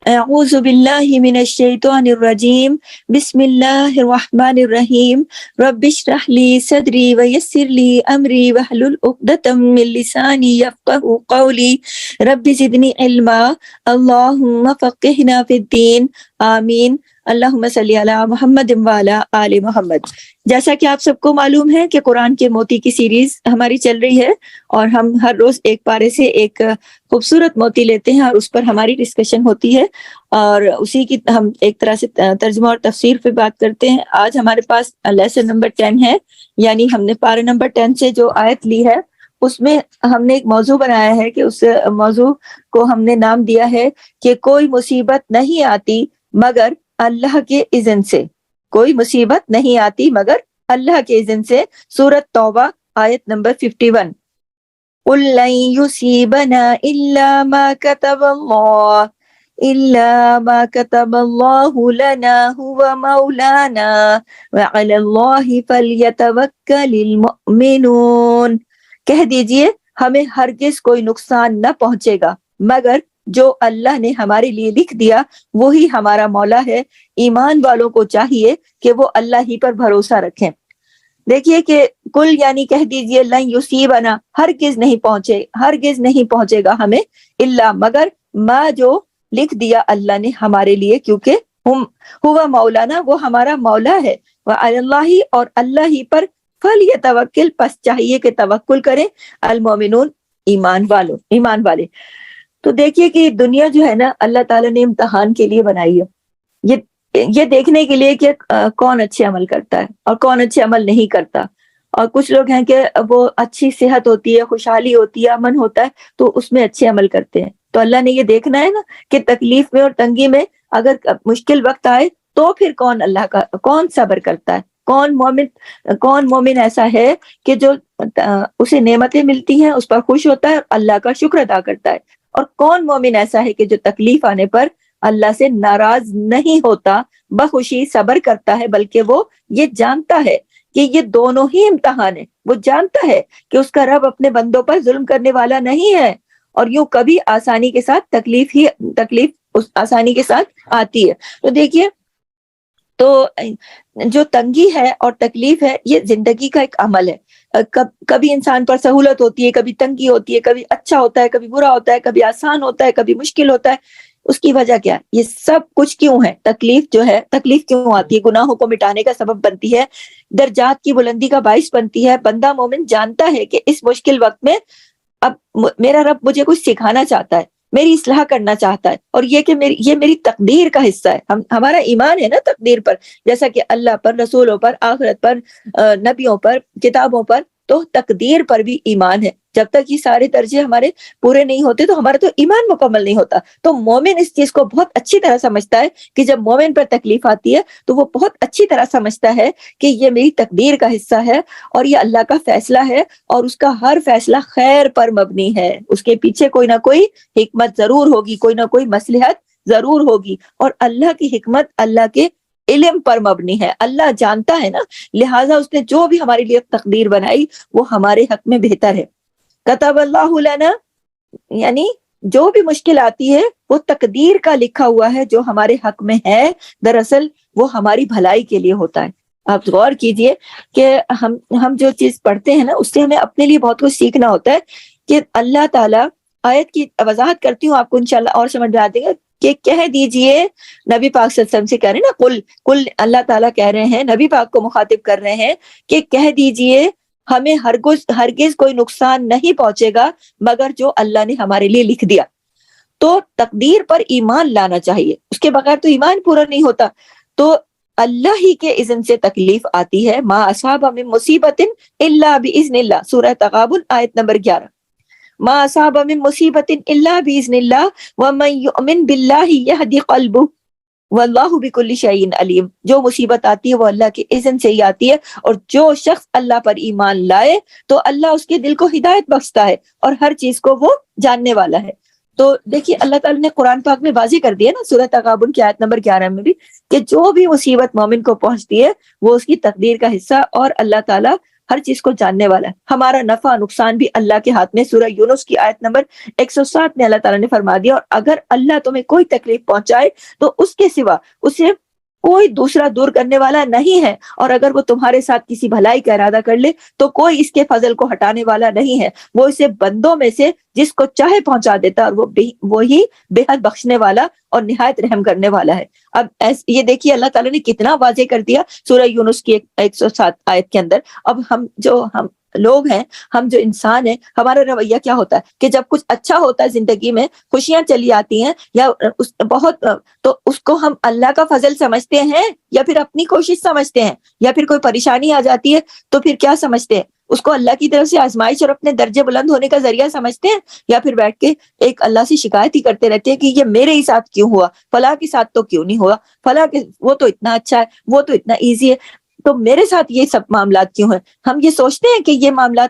اعوذ باللہ من الشیطان الرجیم بسم اللہ الرحمن الرحیم رب اشرح لی صدری ویسر لی امری واحلل عقدۃ من لسانی یفقہوا قولی رب زدنی علما اللہم فقہنا فی الدین آمین اللہم صلی علی محمد وعلی آل محمد۔ جیسا کہ آپ سب کو معلوم ہے کہ قرآن کے موتی کی سیریز ہماری چل رہی ہے اور ہم ہر روز ایک پارے سے ایک خوبصورت موتی لیتے ہیں اور اس پر ہماری ڈسکشن ہوتی ہے اور اسی کی ہم ایک طرح سے ترجمہ اور تفسیر پہ بات کرتے ہیں۔ آج ہمارے پاس لیسن نمبر 10 ہے، یعنی ہم نے پارے نمبر 10 سے جو آیت لی ہے اس میں ہم نے ایک موضوع بنایا ہے کہ اس موضوع کو ہم نے نام دیا ہے کہ کوئی مصیبت نہیں آتی مگر اللہ کے اذن سے، کوئی مصیبت نہیں آتی مگر اللہ کے اذن سے۔ سورۃ توبہ آیت نمبر 51۔ قُل لَن يُصِيبَنَا إِلَّا مَا كَتَبَ اللَّهُ لَنَا هُوَ مَوْلَانَا وَعَلَى اللَّهِ فَلْيَتَوَكَّلِ الْمُؤْمِنُونَ۔ کہہ دیجئے ہمیں ہرگز کوئی نقصان نہ پہنچے گا مگر جو اللہ نے ہمارے لیے لکھ دیا وہی ہمارا مولا ہے۔ ایمان والوں کو چاہیے کہ وہ اللہ ہی پر بھروسہ رکھیں۔ دیکھیے کہ کل یعنی کہہ دیجئے لن یصیبنا، ہرگز نہیں پہنچے گا ہمیں، الا مگر ما جو لکھ دیا اللہ نے ہمارے لیے، کیونکہ ہوا مولانا، وہ ہمارا مولا ہے، وعلی اللہ، اور اللہ ہی پر فلیتوکل، پس چاہیے کہ توکل کریں، المومنون، ایمان والے۔ تو دیکھیے کہ دنیا جو ہے نا اللہ تعالیٰ نے امتحان کے لیے بنائی ہے، یہ دیکھنے کے لیے کہ کون اچھے عمل کرتا ہے اور کون اچھے عمل نہیں کرتا۔ اور کچھ لوگ ہیں کہ وہ اچھی صحت ہوتی ہے، خوشحالی ہوتی ہے، امن ہوتا ہے تو اس میں اچھے عمل کرتے ہیں۔ تو اللہ نے یہ دیکھنا ہے نا کہ تکلیف میں اور تنگی میں اگر مشکل وقت آئے تو پھر کون صبر کرتا ہے، کون مومن ایسا ہے کہ جو اسے نعمتیں ملتی ہیں اس پر خوش ہوتا ہے اور اللہ کا شکر ادا کرتا ہے، اور کون مومن ایسا ہے کہ جو تکلیف آنے پر اللہ سے ناراض نہیں ہوتا، بخوشی صبر کرتا ہے، بلکہ وہ یہ جانتا ہے کہ یہ دونوں ہی امتحان ہے۔ وہ جانتا ہے کہ اس کا رب اپنے بندوں پر ظلم کرنے والا نہیں ہے، اور یوں کبھی آسانی کے ساتھ تکلیف آسانی کے ساتھ آتی ہے۔ تو دیکھیے، تو جو تنگی ہے اور تکلیف ہے یہ زندگی کا ایک عمل ہے۔ کبھی انسان پر سہولت ہوتی ہے، کبھی تنگی ہوتی ہے، کبھی اچھا ہوتا ہے، کبھی برا ہوتا ہے، کبھی آسان ہوتا ہے، کبھی مشکل ہوتا ہے۔ اس کی وجہ کیا ہے؟ یہ سب کچھ کیوں ہے؟ تکلیف کیوں آتی ہے؟ گناہوں کو مٹانے کا سبب بنتی ہے، درجات کی بلندی کا باعث بنتی ہے۔ بندہ مومن جانتا ہے کہ اس مشکل وقت میں اب میرا رب مجھے کچھ سکھانا چاہتا ہے، میری اصلاح کرنا چاہتا ہے، اور یہ کہ یہ میری تقدیر کا حصہ ہے۔ ہمارا ایمان ہے نا تقدیر پر، جیسا کہ اللہ پر، رسولوں پر، آخرت پر، نبیوں پر، کتابوں پر، تو تقدیر پر بھی ایمان ہے۔ جب تک یہ سارے درجے ہمارے پورے نہیں ہوتے تو ہمارا تو ایمان مکمل نہیں ہوتا۔ تو مومن اس چیز کو بہت اچھی طرح سمجھتا ہے کہ جب مومن پر تکلیف آتی ہے تو وہ بہت اچھی طرح سمجھتا ہے کہ یہ میری تقدیر کا حصہ ہے اور یہ اللہ کا فیصلہ ہے، اور اس کا ہر فیصلہ خیر پر مبنی ہے۔ اس کے پیچھے کوئی نہ کوئی حکمت ضرور ہوگی، کوئی نہ کوئی مصلحت ضرور ہوگی، اور اللہ کی حکمت اللہ کے علم پر مبنی ہے۔ اللہ جانتا ہے نا، لہٰذا اس نے جو بھی ہمارے لیے تقدیر بنائی وہ ہمارے حق میں بہتر ہے۔ کتب اللہ لنا، یعنی جو بھی مشکل آتی ہے وہ تقدیر کا لکھا ہوا ہے جو ہمارے حق میں ہے، دراصل وہ ہماری بھلائی کے لیے ہوتا ہے۔ آپ غور کیجئے کہ ہم جو چیز پڑھتے ہیں نا اس سے ہمیں اپنے لیے بہت کچھ سیکھنا ہوتا ہے کہ اللہ تعالیٰ، آیت کی وضاحت کرتی ہوں آپ کو انشاءاللہ اور سمجھ میں آ جائے گا، کہ کہہ دیجئے، نبی پاک صلی اللہ علیہ وسلم سے کہہ رہے ہیں نا، کل اللہ تعالیٰ کہہ رہے ہیں، نبی پاک کو مخاطب کر رہے ہیں کہ کہہ دیجئے ہمیں ہرگز کوئی نقصان نہیں پہنچے گا مگر جو اللہ نے ہمارے لیے لکھ دیا۔ تو تقدیر پر ایمان لانا چاہیے، اس کے بغیر تو ایمان پورا نہیں ہوتا۔ تو اللہ ہی کے اذن سے تکلیف آتی ہے۔ ما اصاب من مصیبت الا باذن اللہ، سورہ تغابن آیت نمبر 11۔ ما اصاب من مصیبت الا باذن اللہ ومن یؤمن باللہ یہدی قلبہ واللہ بکل شیء علیم۔ جو مصیبت آتی ہے وہ اللہ کے اذن سے ہی آتی ہے، اور جو شخص اللہ پر ایمان لائے تو اللہ اس کے دل کو ہدایت بخشتا ہے اور ہر چیز کو وہ جاننے والا ہے۔ تو دیکھیے اللہ تعالیٰ نے قرآن پاک میں واضح کر دیا نا سورہ تغابن کی آیت نمبر 11 میں بھی، کہ جو بھی مصیبت مومن کو پہنچتی ہے وہ اس کی تقدیر کا حصہ، اور اللہ تعالیٰ ہر چیز کو جاننے والا ہے. ہمارا نفع نقصان بھی اللہ کے ہاتھ میں. سورہ یونس کی آیت نمبر 107 میں اللہ تعالیٰ نے فرما دیا اور اگر اللہ تمہیں کوئی تکلیف پہنچائے تو اس کے سوا اسے کوئی دوسرا دور کرنے والا نہیں ہے, اور اگر وہ تمہارے ساتھ کسی بھلائی کا ارادہ کر لے تو کوئی اس کے فضل کو ہٹانے والا نہیں ہے. وہ اسے بندوں میں سے جس کو چاہے پہنچا دیتا, اور وہی بے حد بخشنے والا اور نہایت رحم کرنے والا ہے. اب یہ دیکھیے اللہ تعالیٰ نے کتنا واضح کر دیا سورہ یونس کی 107 آیت کے اندر. اب ہم لوگ ہیں, ہم جو انسان ہیں, ہمارا رویہ کیا ہوتا ہے کہ جب کچھ اچھا ہوتا ہے زندگی میں, خوشیاں چلی آتی ہیں یا بہت, تو اس کو ہم اللہ کا فضل سمجھتے ہیں یا پھر اپنی کوشش سمجھتے ہیں, یا پھر کوئی پریشانی آ جاتی ہے تو پھر کیا سمجھتے ہیں, اس کو اللہ کی طرف سے آزمائش اور اپنے درجے بلند ہونے کا ذریعہ سمجھتے ہیں, یا پھر بیٹھ کے ایک اللہ سے شکایت ہی کرتے رہتے ہیں کہ یہ میرے ہی ساتھ کیوں ہوا, فلاں کے ساتھ تو کیوں نہیں ہوا, فلاں کے وہ تو اتنا اچھا ہے, وہ تو اتنا ایزی ہے, تو میرے ساتھ یہ سب معاملات کیوں ہیں. ہم یہ سوچتے ہیں کہ یہ معاملات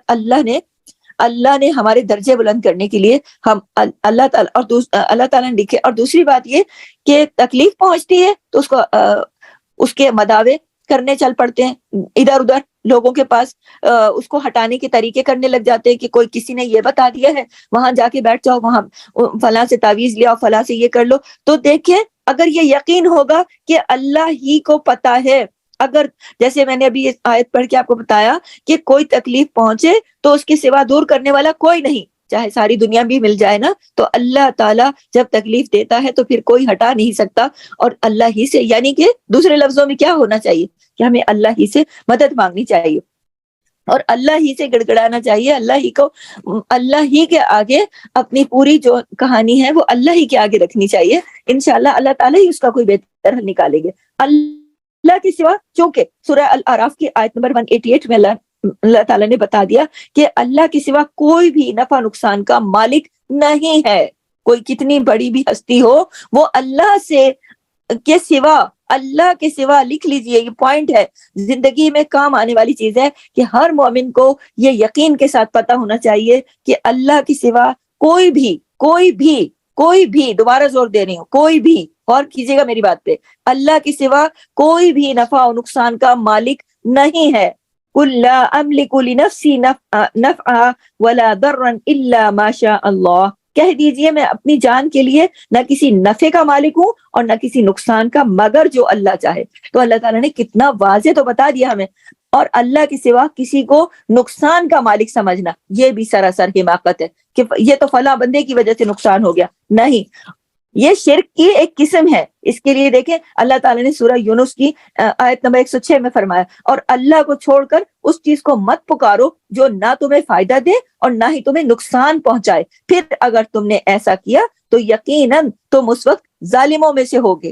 اللہ نے ہمارے درجے بلند کرنے کے لیے ہم اللہ تعالیٰ نے لکھے. اور دوسری بات یہ کہ تکلیف پہنچتی ہے تو اس کے مداوے کرنے چل پڑتے ہیں ادھر ادھر لوگوں کے پاس, اس کو ہٹانے کے طریقے کرنے لگ جاتے ہیں کہ کوئی کسی نے یہ بتا دیا ہے, وہاں جا کے بیٹھ جاؤ, وہاں فلاں سے تعویذ لیا, فلاں سے یہ کر لو. تو دیکھیں اگر یہ یقین ہوگا کہ اللہ ہی کو پتا ہے, اگر جیسے میں نے ابھی اس آیت پڑھ کے آپ کو بتایا کہ کوئی تکلیف پہنچے تو اس کے سوا دور کرنے والا کوئی نہیں, چاہے ساری دنیا بھی مل جائے نا, تو اللہ تعالیٰ جب تکلیف دیتا ہے تو پھر کوئی ہٹا نہیں سکتا, اور اللہ ہی سے, یعنی کہ دوسرے لفظوں میں کیا ہونا چاہیے کہ ہمیں اللہ ہی سے مدد مانگنی چاہیے اور اللہ ہی سے گڑگڑانا چاہیے, اللہ ہی کے آگے اپنی پوری جو کہانی ہے وہ اللہ ہی کے آگے رکھنی چاہیے. انشاءاللہ اللہ تعالیٰ ہی اس کا کوئی بہتر حل نکالیں گے. اللہ کے سوا, چونکہ سورہ الاعراف کی آیت نمبر 188 میں اللہ تعالیٰ نے بتا دیا کہ اللہ کے سوا کوئی بھی نفع نقصان کا مالک نہیں ہے. کوئی کتنی بڑی بھی ہستی ہو, وہ اللہ کے سوا لکھ لیجئے, یہ پوائنٹ ہے, زندگی میں کام آنے والی چیز ہے کہ ہر مومن کو یہ یقین کے ساتھ پتہ ہونا چاہیے کہ اللہ کے سوا کوئی بھی دوبارہ زور دے رہی ہوں, کوئی بھی, اور کیجیے گا میری بات پہ, اللہ کے سوا کوئی بھی نفع و نقصان کا مالک نہیں ہے. قُل لَا أَمْلِكُ لِنَفْسِي نَفْعًا وَلَا ضَرًّا إِلَّا مَا شَاءَ اللَّهُ. کہہ دیجئے میں اپنی جان کے لیے نہ کسی نفع کا مالک ہوں اور نہ کسی نقصان کا, مگر جو اللہ چاہے. تو اللہ تعالیٰ نے کتنا واضح تو بتا دیا ہمیں. اور اللہ کے سوا کسی کو نقصان کا مالک سمجھنا یہ بھی سراسر حماقت ہے کہ یہ تو فلاں بندے کی وجہ سے نقصان ہو گیا. نہیں, یہ شرک کی ایک قسم ہے. اس کے لیے دیکھیں اللہ تعالیٰ نے سورہ یونس کی آیت نمبر 106 میں فرمایا, اور اللہ کو چھوڑ کر اس چیز کو مت پکارو جو نہ تمہیں فائدہ دے اور نہ ہی تمہیں نقصان پہنچائے, پھر اگر تم نے ایسا کیا تو یقیناً تم اس وقت ظالموں میں سے ہوگے.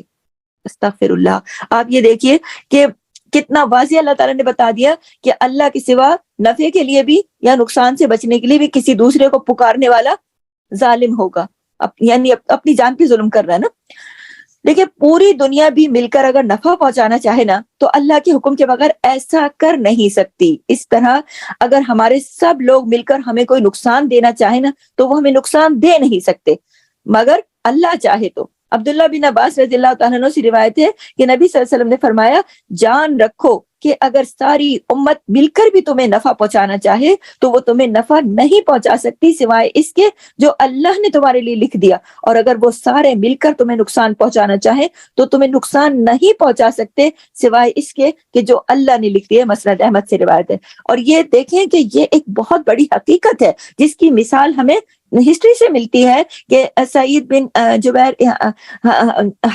استغفر اللہ. آپ یہ دیکھیے کہ کتنا واضح اللہ تعالیٰ نے بتا دیا کہ اللہ کے سوا نفع کے لیے بھی یا نقصان سے بچنے کے لیے بھی کسی دوسرے کو پکارنے والا ظالم ہوگا, یعنی اپنی جان پہ ظلم کر رہا ہے نا. دیکھیں پوری دنیا بھی مل کر اگر نفع پہنچانا چاہے نا تو اللہ کے حکم کے بغیر ایسا کر نہیں سکتی. اس طرح اگر ہمارے سب لوگ مل کر ہمیں کوئی نقصان دینا چاہے نا تو وہ ہمیں نقصان دے نہیں سکتے مگر اللہ چاہے تو. عبداللہ بن عباس رضی اللہ تعالیٰ عنہ سے روایت ہے کہ نبی صلی اللہ علیہ وسلم نے فرمایا, جان رکھو کہ اگر ساری امت مل کر بھی تمہیں نفع پہنچانا چاہے تو وہ تمہیں نفع نہیں پہنچا سکتی سوائے اس کے جو اللہ نے تمہارے لیے لکھ دیا, اور اگر وہ سارے مل کر تمہیں نقصان پہنچانا چاہے تو تمہیں نقصان نہیں پہنچا سکتے سوائے اس کے کہ جو اللہ نے لکھ دیا. مسند احمد سے روایت ہے. اور یہ دیکھیں کہ یہ ایک بہت بڑی حقیقت ہے جس کی مثال ہمیں ہسٹری سے ملتی ہے کہ سعید بن جبیر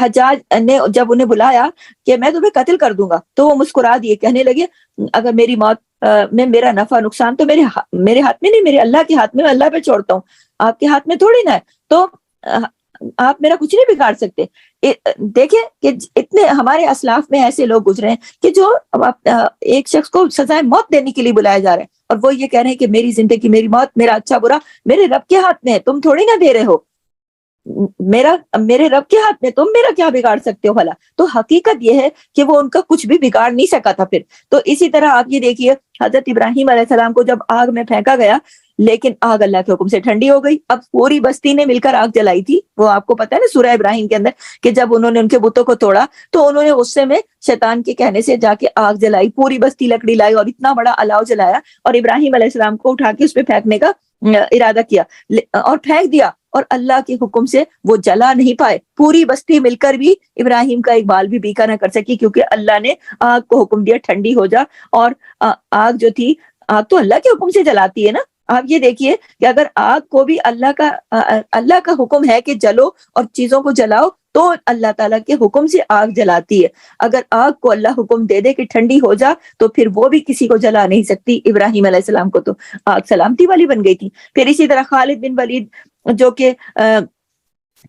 حجاج نے جب انہیں بلایا کہ میں تمہیں قتل کر دوں گا تو وہ مسکرا دیے, کہنے لگے اگر میری موت میں میرا نفع نقصان تو میرے ہاتھ میں نہیں, میرے اللہ کے ہاتھ میں, اللہ پہ چھوڑتا ہوں, آپ کے ہاتھ میں تھوڑی نا ہے, تو آپ میرا کچھ نہیں بگاڑ سکتے. دیکھیں کہ اتنے ہمارے اسلاف میں ایسے لوگ گزرے ہیں کہ جو ایک شخص کو سزائے موت دینے کے لیے بلایا جا رہا ہے اور وہ یہ کہہ رہے ہیں کہ میری زندگی, میری موت, میرا اچھا برا میرے رب کے ہاتھ میں ہے, تم تھوڑی نہ دے رہے ہو. میرے رب کے ہاتھ میں، تم میرا کیا بگاڑ سکتے ہو بھلا؟ تو حقیقت یہ ہے کہ وہ ان کا کچھ بھی بگاڑ نہیں سکا تھا پھر. تو اسی طرح آپ یہ دیکھیے، حضرت ابراہیم علیہ السلام کو جب آگ میں پھینکا گیا، لیکن آگ اللہ کے حکم سے ٹھنڈی ہو گئی. اب پوری بستی نے مل کر آگ جلائی تھی، وہ آپ کو پتا ہے نا سورہ ابراہیم کے اندر، کہ جب انہوں نے ان کے بتوں کو توڑا تو انہوں نے غصے میں شیطان کے کہنے سے جا کے آگ جلائی، پوری بستی لکڑی لائی اور اتنا بڑا الاؤ جلایا، اور ابراہیم علیہ السلام کو اٹھا کے اس پہ پھینکنے کا ارادہ کیا، اور پھینک دیا، اور اللہ کے حکم سے وہ جلا نہیں پائے. پوری بستی مل کر بھی ابراہیم کا ایک بال بھی بیکا نہ کر سکی، کیونکہ اللہ نے آگ کو حکم دیا ٹھنڈی ہو جا. اور آگ جو تھی، آگ تو اللہ کے حکم سے جلاتی ہے نا. آپ یہ دیکھیے کہ اگر آگ کو بھی اللہ کا حکم ہے کہ جلو اور چیزوں کو جلاؤ، تو اللہ تعالیٰ کے حکم سے آگ جلاتی ہے. اگر آگ کو اللہ حکم دے دے کہ ٹھنڈی ہو جا، تو پھر وہ بھی کسی کو جلا نہیں سکتی. ابراہیم علیہ السلام کو تو آگ سلامتی والی بن گئی تھی. پھر اسی طرح خالد بن ولید، جو کہ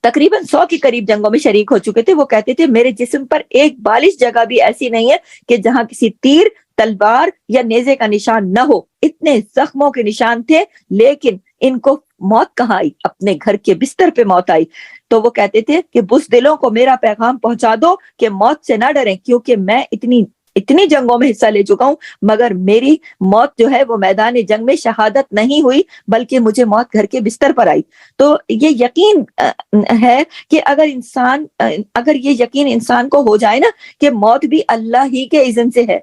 تقریباً 100 کے قریب جنگوں میں شریک ہو چکے تھے، وہ کہتے تھے میرے جسم پر ایک بالش جگہ بھی ایسی نہیں ہے کہ جہاں کسی تیر، تلوار یا نیزے کا نشان نہ ہو. اتنے زخموں کے نشان تھے، لیکن ان کو موت کہاں آئی؟ اپنے گھر کے بستر پہ موت آئی. تو وہ کہتے تھے کہ بزدلوں کو میرا پیغام پہنچا دو کہ موت سے نہ ڈریں، کیونکہ میں اتنی جنگوں میں حصہ لے چکا ہوں، مگر میری موت جو ہے وہ میدان جنگ میں شہادت نہیں ہوئی، بلکہ مجھے موت گھر کے بستر پر آئی. تو یہ یقین ہے کہ اگر یہ یقین انسان کو ہو جائے نا کہ موت بھی اللہ ہی کے اذن سے ہے،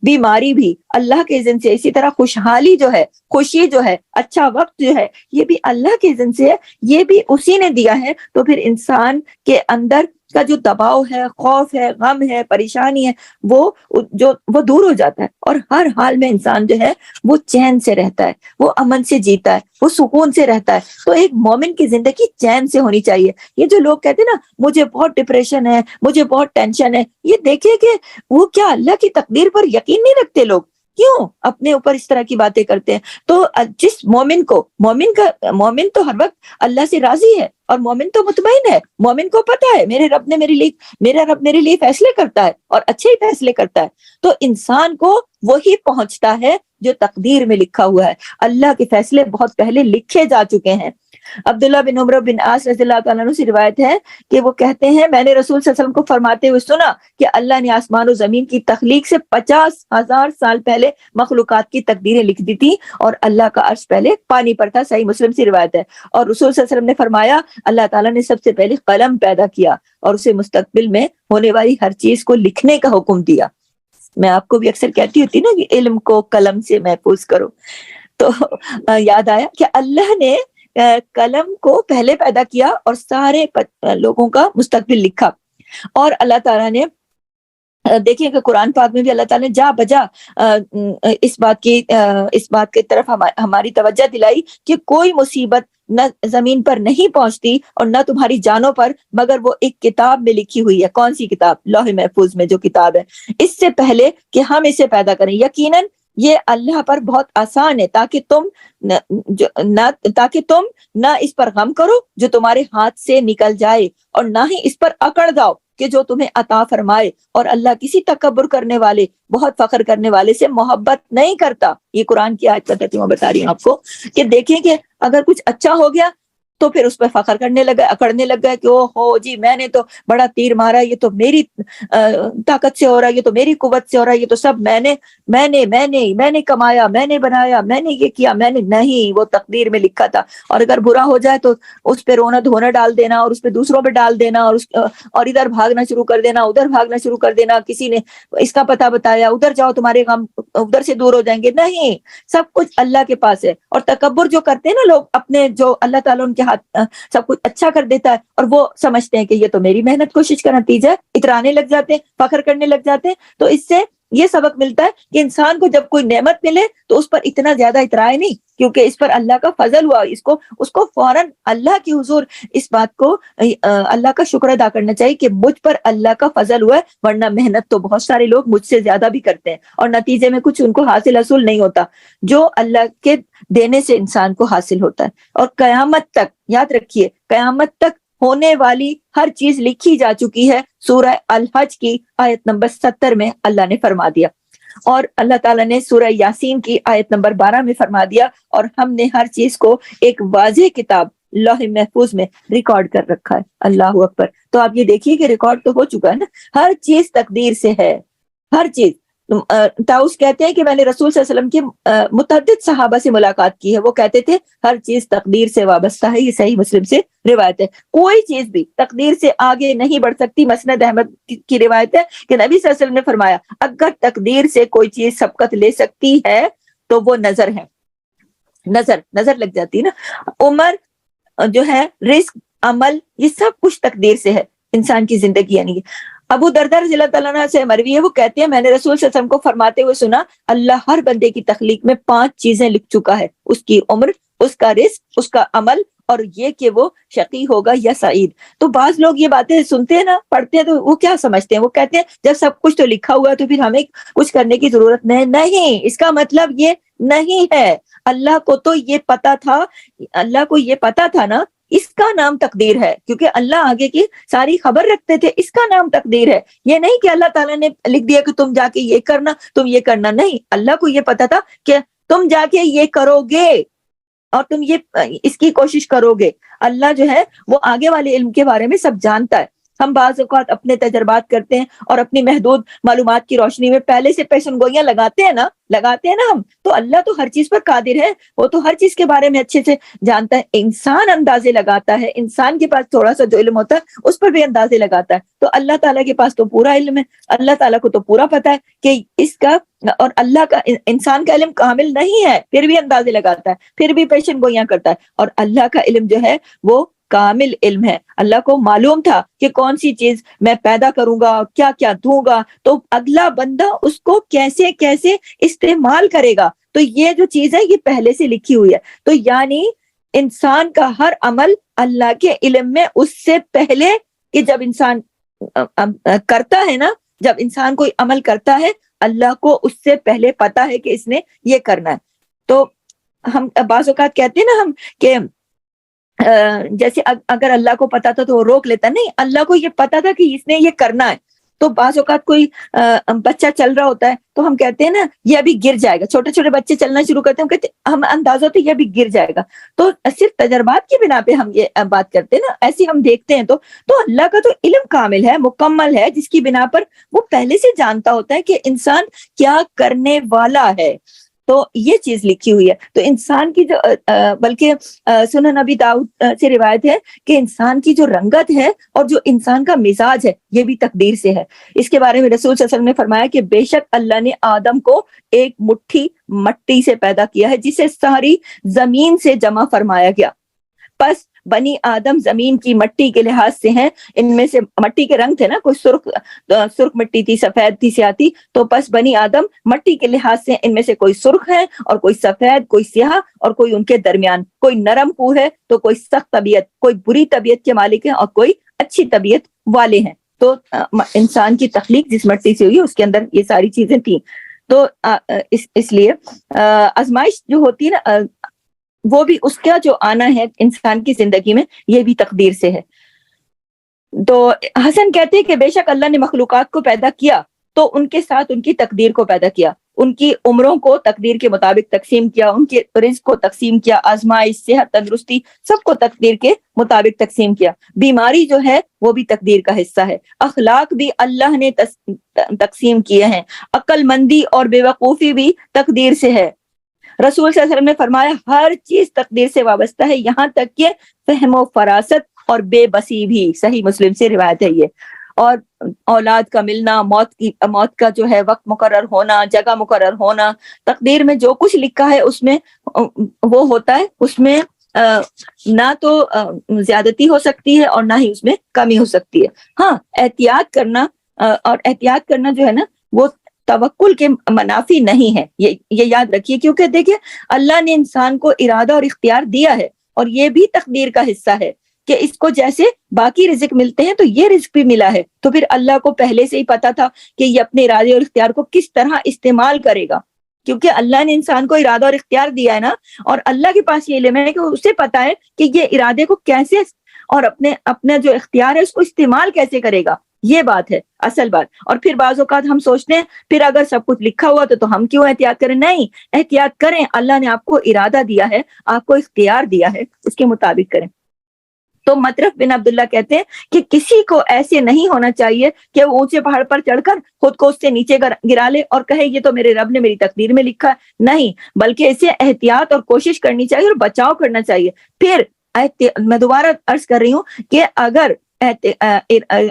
بیماری بھی اللہ کے اذن سے، اسی طرح خوشحالی جو ہے، خوشی جو ہے، اچھا وقت جو ہے، یہ بھی اللہ کے اذن سے ہے، یہ بھی اسی نے دیا ہے. تو پھر انسان کے اندر کا جو دباؤ ہے، خوف ہے، غم ہے، پریشانی ہے، وہ دور ہو جاتا ہے، اور ہر حال میں انسان جو ہے وہ چین سے رہتا ہے، وہ امن سے جیتا ہے، وہ سکون سے رہتا ہے. تو ایک مومن کی زندگی چین سے ہونی چاہیے. یہ جو لوگ کہتے ہیں نا مجھے بہت ڈپریشن ہے، مجھے بہت ٹینشن ہے، یہ دیکھیں کہ وہ کیا اللہ کی تقدیر پر یقین نہیں رکھتے لوگ؟ کیوں اپنے اوپر اس طرح کی باتیں کرتے ہیں؟ تو جس مومن تو ہر وقت اللہ سے راضی ہے، اور مومن تو مطمئن ہے. مومن کو پتا ہے میرا رب میرے لیے فیصلے کرتا ہے، اور اچھے ہی فیصلے کرتا ہے. تو انسان کو وہی پہنچتا ہے جو تقدیر میں لکھا ہوا ہے. اللہ کے فیصلے بہت پہلے لکھے جا چکے ہیں. عبداللہ بن عمرو بن عاص رضی اللہ تعالیٰ عنہ سے روایت ہے کہ وہ کہتے ہیں میں نے رسول صلی اللہ علیہ وسلم کو فرماتے ہوئے سنا کہ اللہ نے آسمان و زمین کی تخلیق سے 50,000 سال پہلے مخلوقات کی تقدیریں لکھ دی تھی، اور اللہ کا عرش پہلے پانی پر تھا. صحیح مسلم سے روایت ہے. اور رسول صلی اللہ علیہ وسلم نے فرمایا اللہ تعالیٰ نے سب سے پہلے قلم پیدا کیا، اور اسے مستقبل میں ہونے والی ہر چیز کو لکھنے کا حکم دیا. میں آپ کو بھی اکثر کہتی ہوتی نا کہ علم کو قلم سے محفوظ کرو. تو یاد آیا کہ اللہ نے قلم کو پہلے پیدا کیا اور سارے لوگوں کا مستقبل لکھا. اور اللہ تعالیٰ نے دیکھیں کہ قرآن پاک میں بھی اللہ تعالیٰ نے جا بجا اس بات کی طرف ہماری توجہ دلائی کہ کوئی مصیبت نہ زمین پر نہیں پہنچتی اور نہ تمہاری جانوں پر، مگر وہ ایک کتاب میں لکھی ہوئی ہے. کون سی کتاب؟ لوح محفوظ میں جو کتاب ہے، اس سے پہلے کہ ہم اسے پیدا کریں. یقیناً یہ اللہ پر بہت آسان ہے، تاکہ تم نہ اس پر غم کرو جو تمہارے ہاتھ سے نکل جائے، اور نہ ہی اس پر اکڑ جاؤ کہ جو تمہیں عطا فرمائے. اور اللہ کسی تکبر کرنے والے، بہت فخر کرنے والے سے محبت نہیں کرتا. یہ قرآن کی آیت کا ترجمہ بتا رہی ہوں آپ کو، کہ دیکھیں کہ اگر کچھ اچھا ہو گیا تو پھر اس پہ فخر کرنے لگا، اکڑنے لگ گیا کہ او ہو جی میں نے تو بڑا تیر مارا، یہ تو میری طاقت سے ہو رہا ہے، یہ تو میری قوت سے ہو رہا ہے، یہ تو سب میں نے کمایا، میں نے بنایا، میں نے یہ کیا، میں نے نہیں، وہ تقدیر میں لکھا تھا. اور اگر برا ہو جائے تو اس پہ رونا دھونا ڈال دینا، اور اس پہ دوسروں پہ ڈال دینا، اور ادھر بھاگنا شروع کر دینا، ادھر بھاگنا شروع کر دینا، کسی نے اس کا پتہ بتایا ادھر جاؤ تمہارے غم ادھر سے دور ہو جائیں گے. نہیں، سب کچھ اللہ کے پاس ہے. اور تکبر جو کرتے ہیں نا لوگ اپنے، جو اللہ تعالیٰ ان کے ہاتھ سب کچھ اچھا کر دیتا ہے، اور وہ سمجھتے ہیں کہ یہ تو میری محنت کوشش کا نتیجہ ہے، اترانے لگ جاتے ہیں، فخر کرنے لگ جاتے ہیں. تو اس سے یہ سبق ملتا ہے کہ انسان کو جب کوئی نعمت ملے تو اس پر اتنا زیادہ اترائے نہیں، کیونکہ اس پر اللہ کا فضل ہوا. اس کو فوراً اللہ کی حضور اس بات کو اللہ کا شکر ادا کرنا چاہیے کہ مجھ پر اللہ کا فضل ہوا ہے، ورنہ محنت تو بہت سارے لوگ مجھ سے زیادہ بھی کرتے ہیں، اور نتیجے میں کچھ ان کو حاصل نہیں ہوتا جو اللہ کے دینے سے انسان کو حاصل ہوتا ہے. اور قیامت تک یاد رکھیے، قیامت تک ہونے والی ہر چیز لکھی جا چکی ہے. سورہ الحج کی آیت نمبر 70 میں اللہ نے فرما دیا، اور اللہ تعالیٰ نے سورہ یاسین کی آیت نمبر 12 میں فرما دیا، اور ہم نے ہر چیز کو ایک واضح کتاب لوح محفوظ میں ریکارڈ کر رکھا ہے. اللہ اکبر. تو آپ یہ دیکھیے کہ ریکارڈ تو ہو چکا ہے نا, ہر چیز تقدیر سے ہے, ہر چیز. طاؤس کہتے ہیں کہ میں نے رسول صلی اللہ علیہ وسلم کی متعدد صحابہ سے ملاقات کی ہے, وہ کہتے تھے ہر چیز تقدیر سے وابستہ ہے. یہ صحیح مسلم سے روایت ہے. کوئی چیز بھی تقدیر سے آگے نہیں بڑھ سکتی. مسند احمد کی روایت ہے کہ نبی صلی اللہ علیہ وسلم نے فرمایا اگر تقدیر سے کوئی چیز سبقت لے سکتی ہے تو وہ نظر ہے. نظر لگ جاتی ہے نا. عمر جو ہے, رزق, عمل, یہ سب کچھ تقدیر سے ہے انسان کی زندگی. یعنی ابو دردار رضی اللہ تعالیٰ عنہ سے مروی ہے, وہ کہتے ہیں میں نے رسول صلی اللہ علیہ وسلم کو فرماتے ہوئے سنا اللہ ہر بندے کی تخلیق میں 5 چیزیں لکھ چکا ہے, اس کی عمر, اس کا رزق, اس کا عمل, اور یہ کہ وہ شقی ہوگا یا سعید. تو بعض لوگ یہ باتیں سنتے ہیں نا, پڑھتے ہیں, تو وہ کیا سمجھتے ہیں, وہ کہتے ہیں جب سب کچھ تو لکھا ہوا ہے تو پھر ہمیں کچھ کرنے کی ضرورت نہیں. اس کا مطلب یہ نہیں ہے. اللہ کو تو یہ پتا تھا, اللہ کو یہ پتا تھا نا, اس کا نام تقدیر ہے, کیونکہ اللہ آگے کی ساری خبر رکھتے تھے, اس کا نام تقدیر ہے. یہ نہیں کہ اللہ تعالیٰ نے لکھ دیا کہ تم جا کے یہ کرنا, تم یہ کرنا. نہیں, اللہ کو یہ پتا تھا کہ تم جا کے یہ کرو گے اور تم یہ اس کی کوشش کرو گے. اللہ جو ہے وہ آگے والے علم کے بارے میں سب جانتا ہے. ہم بعض اوقات اپنے تجربات کرتے ہیں اور اپنی محدود معلومات کی روشنی میں پہلے سے پیشن گوئیاں لگاتے ہیں نا ہم. تو اللہ تو ہر چیز پر قادر ہے, وہ تو ہر چیز کے بارے میں اچھے سے جانتا ہے. انسان اندازے لگاتا ہے, انسان کے پاس تھوڑا سا جو علم ہوتا ہے اس پر بھی اندازے لگاتا ہے. تو اللہ تعالیٰ کے پاس تو پورا علم ہے, اللہ تعالیٰ کو تو پورا پتا ہے کہ اس کا, اور اللہ کا, انسان کا علم کامل نہیں ہے, پھر بھی اندازے لگاتا ہے, پھر بھی پیشن گوئیاں کرتا ہے. اور اللہ کا علم جو ہے وہ کامل علم ہے. اللہ کو معلوم تھا کہ کون سی چیز میں پیدا کروں گا, کیا کیا دوں گا, تو اگلا بندہ اس کو کیسے کیسے استعمال کرے گا. تو یہ جو چیز ہے یہ پہلے سے لکھی ہوئی ہے. تو یعنی انسان کا ہر عمل اللہ کے علم میں اس سے پہلے, کہ جب انسان کرتا ہے نا, جب انسان کوئی عمل کرتا ہے, اللہ کو اس سے پہلے پتا ہے کہ اس نے یہ کرنا ہے. تو ہم بعض اوقات کہتے ہیں نا ہم کہ جیسے اگر اللہ کو پتا تھا تو وہ روک لیتا. نہیں, اللہ کو یہ پتا تھا کہ اس نے یہ کرنا ہے. تو بعض اوقات کوئی بچہ چل رہا ہوتا ہے تو ہم کہتے ہیں نا یہ ابھی گر جائے گا. چھوٹے چھوٹے بچے چلنا شروع کرتے ہیں, ہم کہتے ہیں, ہم اندازہ ہوتا ہے یہ ابھی گر جائے گا. تو صرف تجربات کی بنا پہ ہم یہ بات کرتے ہیں نا, ایسے ہم دیکھتے ہیں. تو اللہ کا تو علم کامل ہے, مکمل ہے, جس کی بنا پر وہ پہلے سے جانتا ہوتا ہے کہ انسان کیا کرنے والا ہے. تو یہ چیز لکھی ہوئی ہے. تو انسان کی جو بلکہ سنن نبی داؤد سے روایت ہے کہ انسان کی جو رنگت ہے اور جو انسان کا مزاج ہے یہ بھی تقدیر سے ہے. اس کے بارے میں رسول صلی اللہ علیہ وسلم نے فرمایا کہ بے شک اللہ نے آدم کو ایک مٹھی مٹی سے پیدا کیا ہے جسے ساری زمین سے جمع فرمایا گیا. پس بنی آدم زمین کی مٹی کے لحاظ سے ہیں, ان میں سے مٹی کے رنگ تھے نا, کوئی سرخ مٹی تھی, سفید تھی, سیاہ تھی. تو پس بنی آدم مٹی کے لحاظ سے ان میں سے کوئی سرخ ہے اور کوئی سفید, کوئی سیاہ, اور کوئی ان کے درمیان. کوئی نرم کوہ ہے تو کوئی سخت طبیعت, کوئی بری طبیعت کے مالک ہے اور کوئی اچھی طبیعت والے ہیں. تو انسان کی تخلیق جس مٹی سے ہوئی اس کے اندر یہ ساری چیزیں تھیں. تو اس لیے آزمائش جو ہوتی ہے نا, وہ بھی اس کا جو آنا ہے انسان کی زندگی میں یہ بھی تقدیر سے ہے. تو حسن کہتے ہیں کہ بے شک اللہ نے مخلوقات کو پیدا کیا تو ان کے ساتھ ان کی تقدیر کو پیدا کیا, ان کی عمروں کو تقدیر کے مطابق تقسیم کیا, ان کے رزق کو تقسیم کیا, آزمائش, صحت, تندرستی سب کو تقدیر کے مطابق تقسیم کیا. بیماری جو ہے وہ بھی تقدیر کا حصہ ہے. اخلاق بھی اللہ نے تقسیم کیے ہیں. عقل مندی اور بے وقوفی بھی تقدیر سے ہے. رسول صلی اللہ علیہ وسلم نے فرمایا ہر چیز تقدیر سے وابستہ ہے, یہاں تک کہ فہم و فراست اور بے بسی بھی. صحیح مسلم سے روایت ہے یہ. اور اولاد کا ملنا, موت کا جو ہے وقت مقرر ہونا, جگہ مقرر ہونا, تقدیر میں جو کچھ لکھا ہے اس میں وہ ہوتا ہے. اس میں نہ تو زیادتی ہو سکتی ہے اور نہ ہی اس میں کمی ہو سکتی ہے. ہاں, احتیاط کرنا, اور احتیاط کرنا جو ہے نا وہ توکل کے منافی نہیں ہے, یہ یاد رکھیے. کیونکہ دیکھیے اللہ نے انسان کو ارادہ اور اختیار دیا ہے, اور یہ بھی تقدیر کا حصہ ہے کہ اس کو جیسے باقی رزق ملتے ہیں تو یہ رزق بھی ملا ہے. تو پھر اللہ کو پہلے سے ہی پتا تھا کہ یہ اپنے ارادے اور اختیار کو کس طرح استعمال کرے گا, کیونکہ اللہ نے انسان کو ارادہ اور اختیار دیا ہے نا, اور اللہ کے پاس یہ علم ہے کہ اسے پتا ہے کہ یہ ارادے کو کیسے اور اپنا جو اختیار ہے اس کو استعمال کیسے کرے گا. یہ بات ہے اصل بات. اور پھر بعض اوقات ہم سوچتے ہیں پھر اگر سب کچھ لکھا ہوا تو ہم کیوں احتیاط کریں. نہیں, احتیاط کریں, اللہ نے آپ کو ارادہ دیا ہے, آپ کو اختیار دیا ہے, اس کے مطابق کریں. تو مطرف بن عبداللہ کہتے ہیں کہ کسی کو ایسے نہیں ہونا چاہیے کہ وہ اونچے پہاڑ پر چڑھ کر خود کو اس سے نیچے گرا لے اور کہے یہ تو میرے رب نے میری تقدیر میں لکھا ہے، نہیں، بلکہ اسے احتیاط اور کوشش کرنی چاہیے اور بچاؤ کرنا چاہیے۔ پھر میں دوبارہ عرض کر رہی ہوں کہ اگر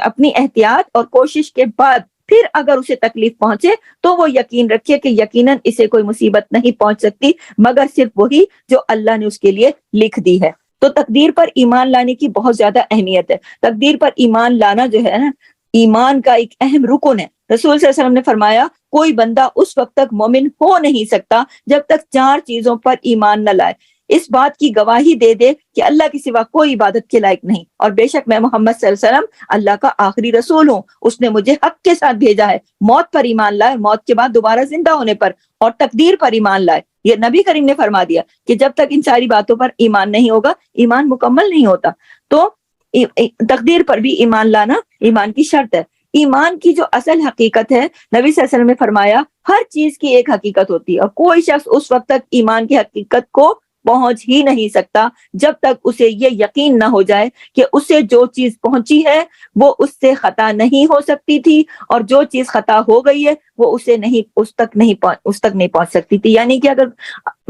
اپنی احتیاط اور کوشش کے بعد پھر اگر اسے تکلیف پہنچے تو وہ یقین رکھے کہ یقیناً اسے کوئی مصیبت نہیں پہنچ سکتی مگر صرف وہی جو اللہ نے اس کے لیے لکھ دی ہے۔ تو تقدیر پر ایمان لانے کی بہت زیادہ اہمیت ہے۔ تقدیر پر ایمان لانا جو ہے نا، ایمان کا ایک اہم رکن ہے۔ رسول صلی اللہ علیہ وسلم نے فرمایا کوئی بندہ اس وقت تک مومن ہو نہیں سکتا جب تک 4 چیزوں پر ایمان نہ لائے۔ اس بات کی گواہی دے دے کہ اللہ کے سوا کوئی عبادت کے لائق نہیں، اور بے شک میں محمد صلی اللہ علیہ وسلم اللہ کا آخری رسول ہوں، اس نے مجھے حق کے ساتھ بھیجا ہے، موت پر ایمان لائے، موت کے بعد دوبارہ زندہ ہونے پر، اور تقدیر پر ایمان لائے۔ یہ نبی کریم نے فرما دیا کہ جب تک ان ساری باتوں پر ایمان نہیں ہوگا ایمان مکمل نہیں ہوتا۔ تو تقدیر پر بھی ایمان لانا ایمان کی شرط ہے۔ ایمان کی جو اصل حقیقت ہے، نبی صلی اللہ علیہ وسلم نے فرمایا ہر چیز کی ایک حقیقت ہوتی ہے، اور کوئی شخص اس وقت تک ایمان کی حقیقت کو پہنچ ہی نہیں سکتا جب تک اسے یہ یقین نہ ہو جائے کہ اسے جو چیز پہنچی ہے وہ اس سے خطا نہیں ہو سکتی تھی، اور جو چیز خطا ہو گئی ہے وہ اس تک نہیں پہنچ سکتی تھی۔ یعنی کہ اگر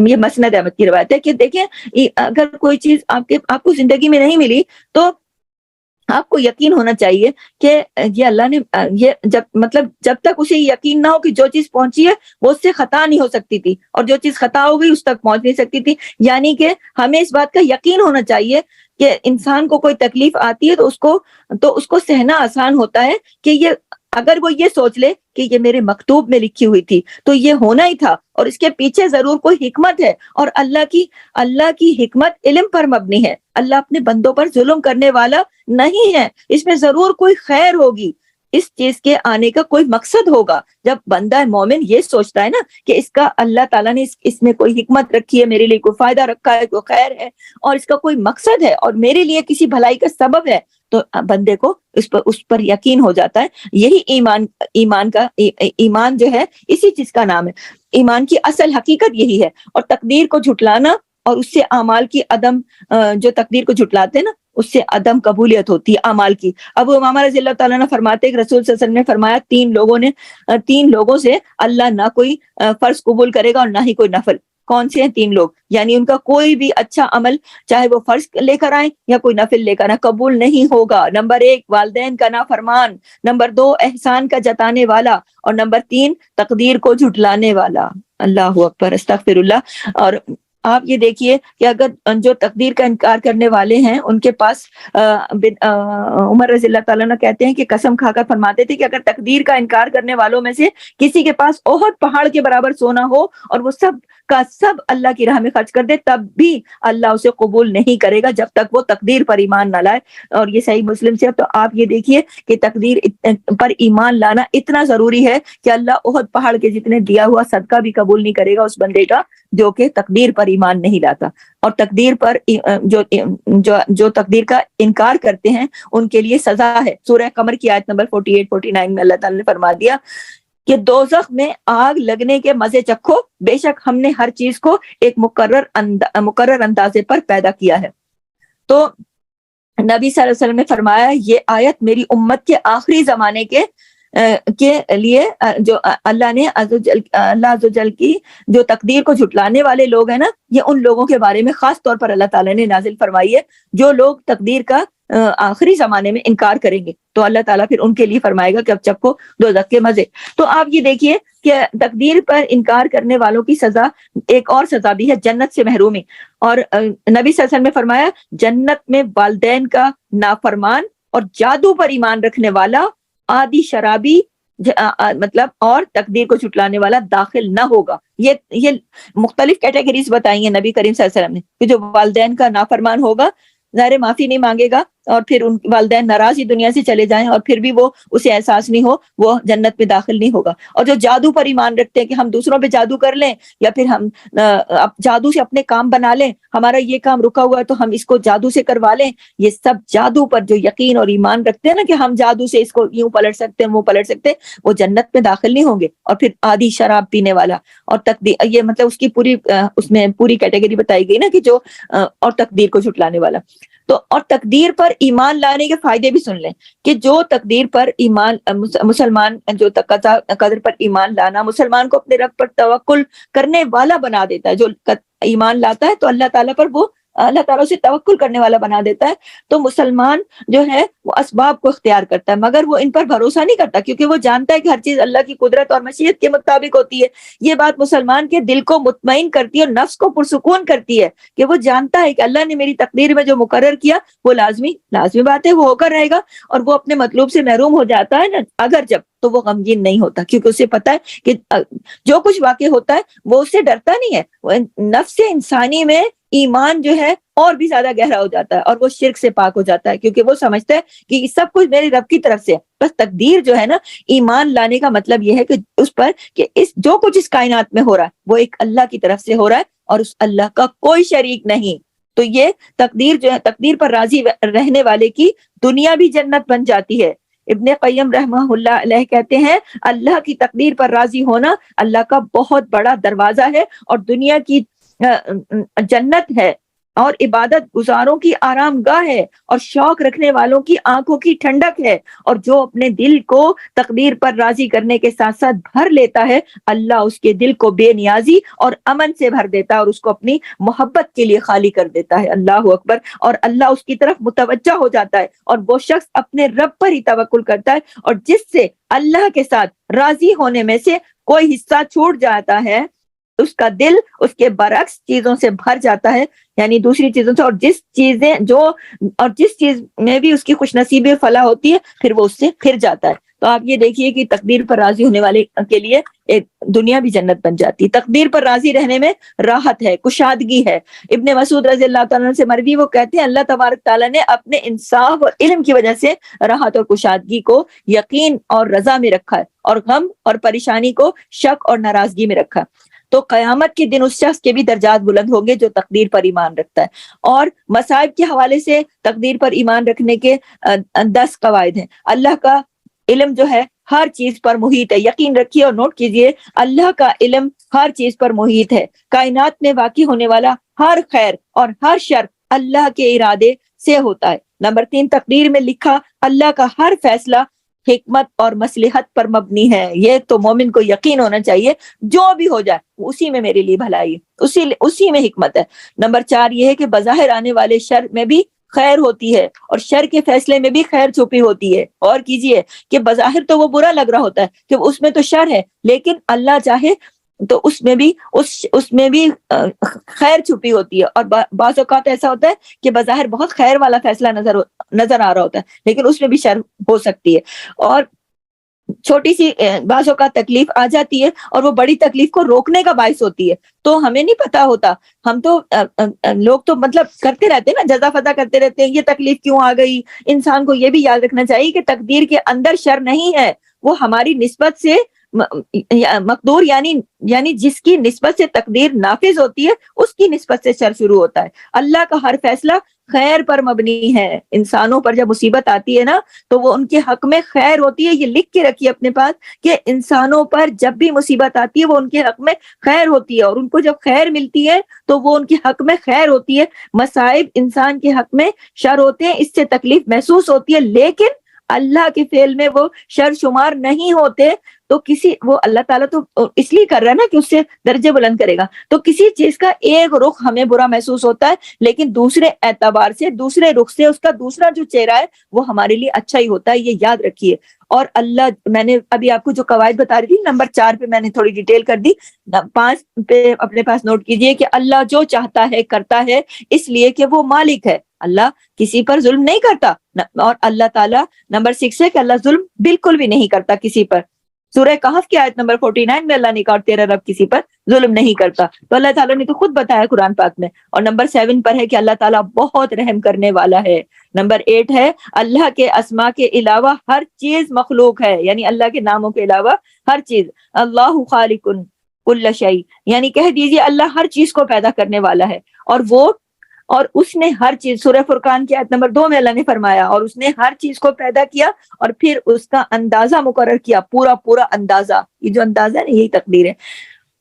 یہ مسند احمد کی روایت ہے کہ دیکھیں اگر کوئی چیز آپ کو زندگی میں نہیں ملی تو آپ کو یقین ہونا چاہیے کہ یہ اللہ نے جب تک اسے یقین نہ ہو کہ جو چیز پہنچی ہے وہ اس سے خطا نہیں ہو سکتی تھی، اور جو چیز خطا ہو گئی اس تک پہنچ نہیں سکتی تھی۔ یعنی کہ ہمیں اس بات کا یقین ہونا چاہیے کہ انسان کو کوئی تکلیف آتی ہے تو اس کو سہنا آسان ہوتا ہے کہ یہ اگر وہ یہ سوچ لے کہ یہ میرے مکتوب میں لکھی ہوئی تھی تو یہ ہونا ہی تھا، اور اس کے پیچھے ضرور کوئی حکمت ہے، اور اللہ کی حکمت علم پر مبنی ہے۔ اللہ اپنے بندوں پر ظلم کرنے والا نہیں ہے، اس میں ضرور کوئی خیر ہوگی، اس چیز کے آنے کا کوئی مقصد ہوگا۔ جب بندہ مومن یہ سوچتا ہے نا کہ اس کا اللہ تعالیٰ نے اس میں کوئی حکمت رکھی ہے، میرے لیے کوئی فائدہ رکھا ہے، کوئی خیر ہے، اور اس کا کوئی مقصد ہے اور میرے لیے کسی بھلائی کا سبب ہے، تو بندے کو اس پر یقین ہو جاتا ہے۔ یہی ایمان جو ہے اسی چیز کا نام ہے۔ ایمان کی اصل حقیقت یہی ہے، اور تقدیر کو جھٹلانا اور اس سے اعمال کی عدم، جو تقدیر کو جھٹلاتے ہیں نا اس سے عدم قبولیت ہوتی ہے اعمال کی۔ ابو امامہ رضی اللہ تعالیٰ نے فرماتے کہ رسول صلی اللہ علیہ وسلم نے فرمایا 3 لوگوں سے اللہ نہ کوئی فرض قبول کرے گا اور نہ ہی کوئی نفل۔ کون سے ہیں 3 لوگ؟ یعنی ان کا کوئی بھی اچھا عمل چاہے وہ فرض لے کر آئیں یا کوئی نفل لے کر آئیں قبول نہیں ہوگا۔ نمبر 1 والدین کا نافرمان، نمبر 2 احسان کا جتانے والا، اور نمبر 3 تقدیر کو جھٹلانے والا۔ اللہ اکبر، استغفر اللہ۔ اور آپ یہ دیکھیے کہ اگر جو تقدیر کا انکار کرنے والے ہیں ان کے پاس عمر رضی اللہ تعالیٰ نے کہتے ہیں کہ قسم کھا کر فرماتے تھے کہ اگر تقدیر کا انکار کرنے والوں میں سے کسی کے پاس احد پہاڑ کے برابر سونا ہو اور وہ سب کا سب اللہ کی راہ میں خرچ کر دے تب بھی اللہ اسے قبول نہیں کرے گا جب تک وہ تقدیر پر ایمان نہ لائے۔ اور یہ صحیح مسلم سے۔ تو آپ یہ دیکھیے کہ تقدیر پر ایمان لانا اتنا ضروری ہے کہ اللہ احد پہاڑ کے جتنے دیا ہوا صدقہ بھی قبول نہیں کرے گا اس بندے کا جو کہ تقدیر پر ایمان نہیں لاتا۔ اور تقدیر پر جو تقدیر کا انکار کرتے ہیں ان کے لیے سزا ہے۔ سورہ قمر کی آیت نمبر 48-49 میں اللہ تعالیٰ نے فرما دیا کہ دوزخ میں آگ لگنے کے مزے چکھو، بے شک ہم نے ہر چیز کو ایک مقرر اندازے پر پیدا کیا ہے۔ تو نبی صلی اللہ علیہ وسلم نے فرمایا یہ آیت میری امت کے آخری زمانے کے لیے جو اللہ عز و جل کی جو تقدیر کو جھٹلانے والے لوگ ہیں نا، یہ ان لوگوں کے بارے میں خاص طور پر اللہ تعالیٰ نے نازل فرمائی ہے جو لوگ تقدیر کا آخری زمانے میں انکار کریں گے، تو اللہ تعالیٰ پھر ان کے لیے فرمائے گا کہ اب چکھو دوزخ کے مزے۔ تو آپ یہ دیکھیے کہ تقدیر پر انکار کرنے والوں کی سزا، ایک اور سزا بھی ہے، جنت سے محرومی۔ اور نبی صلی اللہ علیہ وسلم نے فرمایا جنت میں والدین کا نافرمان اور جادو پر ایمان رکھنے والا، آدی شرابی اور تقدیر کو جھٹلانے والا داخل نہ ہوگا۔ یہ مختلف کیٹیگریز بتائی ہیں نبی کریم صلی اللہ علیہ وسلم نے کہ جو والدین کا نافرمان ہوگا ظاہر معافی نہیں مانگے گا، اور پھر ان والدین ناراض ہی دنیا سے چلے جائیں اور پھر بھی وہ اسے احساس نہیں ہو، وہ جنت میں داخل نہیں ہوگا۔ اور جو جادو پر ایمان رکھتے ہیں کہ ہم دوسروں پہ جادو کر لیں یا پھر ہم جادو سے اپنے کام بنا لیں، ہمارا یہ کام رکا ہوا ہے تو ہم اس کو جادو سے کروا لیں، یہ سب جادو پر جو یقین اور ایمان رکھتے ہیں نا کہ ہم جادو سے اس کو یوں پلٹ سکتے ہیں وہ پلٹ سکتے ہیں، وہ جنت میں داخل نہیں ہوں گے۔ اور پھر آدھی شراب پینے والا اور تقدیر، یہ مطلب اس کی اس میں پوری کیٹیگری بتائی گئی نا کہ جو اور تقدیر کو جھٹلانے والا۔ تو اور تقدیر پر ایمان لانے کے فائدے بھی سن لیں کہ جو تقدیر پر ایمان مسلمان جو قدر پر ایمان لانا مسلمان کو اپنے رب پر توکل کرنے والا بنا دیتا ہے. جو ایمان لاتا ہے تو اللہ تعالیٰ پر وہ اللہ تعالیٰ سے توکل کرنے والا بنا دیتا ہے. تو مسلمان جو ہے وہ اسباب کو اختیار کرتا ہے مگر وہ ان پر بھروسہ نہیں کرتا کیونکہ وہ جانتا ہے کہ ہر چیز اللہ کی قدرت اور مشیت کے مطابق ہوتی ہے. یہ بات مسلمان کے دل کو مطمئن کرتی ہے اور نفس کو پرسکون کرتی ہے کہ وہ جانتا ہے کہ اللہ نے میری تقدیر میں جو مقرر کیا وہ لازمی بات ہے، وہ ہو کر رہے گا. اور وہ اپنے مطلوب سے محروم ہو جاتا ہے نا اگر جب تو وہ غمگین نہیں ہوتا کیونکہ اسے پتا ہے کہ جو کچھ واقع ہوتا ہے وہ اس سے ڈرتا نہیں ہے. وہ نفس انسانی میں ایمان جو ہے اور بھی زیادہ گہرا ہو جاتا ہے اور وہ شرک سے پاک ہو جاتا ہے کیونکہ وہ سمجھتا ہے کہ یہ سب کچھ میرے رب کی طرف سے. بس تقدیر جو ہے نا ایمان لانے کا مطلب یہ ہے کہ اس پر کہ جو کچھ اس کائنات میں ہو رہا ہے وہ ایک اللہ کی طرف سے ہو رہا ہے اور اس اللہ کا کوئی شریک نہیں. تو یہ تقدیر جو ہے تقدیر پر راضی رہنے والے کی دنیا بھی جنت بن جاتی ہے. ابن قیم رحمہ اللہ علیہ کہتے ہیں اللہ کی تقدیر پر راضی ہونا اللہ کا بہت بڑا دروازہ ہے اور دنیا کی جنت ہے اور عبادت گزاروں کی آرام گاہ ہے اور شوق رکھنے والوں کی آنکھوں کی ٹھنڈک ہے. اور جو اپنے دل کو تقدیر پر راضی کرنے کے ساتھ ساتھ بھر لیتا ہے اللہ اس کے دل کو بے نیازی اور امن سے بھر دیتا ہے اور اس کو اپنی محبت کے لیے خالی کر دیتا ہے. اللہ اکبر. اور اللہ اس کی طرف متوجہ ہو جاتا ہے اور وہ شخص اپنے رب پر ہی توکل کرتا ہے اور جس سے اللہ کے ساتھ راضی ہونے میں سے کوئی حصہ چھوٹ جاتا ہے اس کا دل اس کے برعکس چیزوں سے بھر جاتا ہے یعنی دوسری چیزوں سے. اور جس چیز میں بھی اس کی خوش نصیبی فلاح ہوتی ہے پھر وہ اس سے پھر جاتا ہے. تو آپ یہ دیکھیے کہ تقدیر پر راضی ہونے والے کے لیے ایک دنیا بھی جنت بن جاتی ہے. تقدیر پر راضی رہنے میں راحت ہے، کشادگی ہے. ابن مسعود رضی اللہ تعالیٰ سے مروی وہ کہتے ہیں اللہ تبارک تعالیٰ نے اپنے انصاف اور علم کی وجہ سے راحت اور کشادگی کو یقین اور رضا میں رکھا ہے اور غم اور پریشانی کو شک اور ناراضگی میں رکھا. تو قیامت کے دن اس شخص کے بھی درجات بلند ہوں گے جو تقدیر پر ایمان رکھتا ہے. اور مصائب کے حوالے سے تقدیر پر ایمان رکھنے کے 10 قواعد ہیں. اللہ کا علم جو ہے ہر چیز پر محیط ہے. یقین رکھیے اور نوٹ کیجئے اللہ کا علم ہر چیز پر محیط ہے. کائنات میں واقع ہونے والا ہر خیر اور ہر شر اللہ کے ارادے سے ہوتا ہے. نمبر 3 تقدیر میں لکھا اللہ کا ہر فیصلہ حکمت اور مصلحت پر مبنی ہے. یہ تو مومن کو یقین ہونا چاہیے جو بھی ہو جائے اسی میں میرے لیے بھلائی اسی میں حکمت ہے. نمبر 4 یہ ہے کہ بظاہر آنے والے شر میں بھی خیر ہوتی ہے اور شر کے فیصلے میں بھی خیر چھپی ہوتی ہے. اور کیجئے کہ بظاہر تو وہ برا لگ رہا ہوتا ہے کہ اس میں تو شر ہے لیکن اللہ چاہے تو اس میں بھی خیر چھپی ہوتی ہے. اور بعض اوقات ایسا ہوتا ہے کہ بظاہر بہت خیر والا فیصلہ نظر آ رہا ہوتا ہے لیکن اس میں بھی شر ہو سکتی ہے. اور چھوٹی سی بعض اوقات تکلیف آ جاتی ہے اور وہ بڑی تکلیف کو روکنے کا باعث ہوتی ہے. تو ہمیں نہیں پتا ہوتا، ہم تو لوگ تو مطلب کرتے رہتے ہیں نا، جزا فضا کرتے رہتے ہیں، یہ تکلیف کیوں آ گئی. انسان کو یہ بھی یاد رکھنا چاہیے کہ تقدیر کے اندر شر نہیں ہے، وہ ہماری نسبت سے مقدور یعنی جس کی نسبت سے تقدیر نافذ ہوتی ہے اس کی نسبت سے شر شروع ہوتا ہے. اللہ کا ہر فیصلہ خیر پر مبنی ہے. انسانوں پر جب مصیبت آتی ہے نا تو وہ ان کے حق میں خیر ہوتی ہے. یہ لکھ کے رکھیے اپنے پاس کہ انسانوں پر جب بھی مصیبت آتی ہے وہ ان کے حق میں خیر ہوتی ہے اور ان کو جب خیر ملتی ہے تو وہ ان کے حق میں خیر ہوتی ہے. مصائب انسان کے حق میں شر ہوتے ہیں، اس سے تکلیف محسوس ہوتی ہے لیکن اللہ کے فعل میں وہ شر شمار نہیں ہوتے. تو وہ اللہ تعالیٰ تو اس لیے کر رہا ہے نا کہ اس سے درجے بلند کرے گا. تو کسی چیز کا ایک رخ ہمیں برا محسوس ہوتا ہے لیکن دوسرے اعتبار سے دوسرے رخ سے اس کا دوسرا جو چہرہ ہے وہ ہمارے لیے اچھا ہی ہوتا ہے. یہ یاد رکھیے. اور اللہ، میں نے ابھی آپ کو جو قواعد بتا رہی تھی نمبر 4 پہ میں نے تھوڑی ڈیٹیل کر دی. 5 پہ اپنے پاس نوٹ کیجئے کہ اللہ جو چاہتا ہے کرتا ہے اس لیے کہ وہ مالک ہے. اللہ کسی پر ظلم نہیں کرتا. اور اللہ تعالیٰ نمبر 6 ہے کہ اللہ ظلم بالکل بھی نہیں کرتا کسی پر. سورہ کہف کی آیت نمبر 49 میں اللہ نے کہا تیرا رب کسی پر ظلم نہیں کرتا. تو اللہ تعالیٰ نے تو خود بتایا قرآن پاک میں. اور نمبر 7 پر ہے کہ اللہ تعالیٰ بہت رحم کرنے والا ہے. نمبر 8 ہے اللہ کے اسماء کے علاوہ ہر چیز مخلوق ہے، یعنی اللہ کے ناموں کے علاوہ ہر چیز. اللہ خالق کل شیء، یعنی کہہ دیجیے اللہ ہر چیز کو پیدا کرنے والا ہے. اور اس نے ہر چیز، سورہ فرقان کی آیت نمبر 2 میں اللہ نے فرمایا اور اس نے ہر چیز کو پیدا کیا اور پھر اس کا اندازہ مقرر کیا، پورا اندازہ. یہ جو اندازہ ہے نا یہی تقدیر ہے.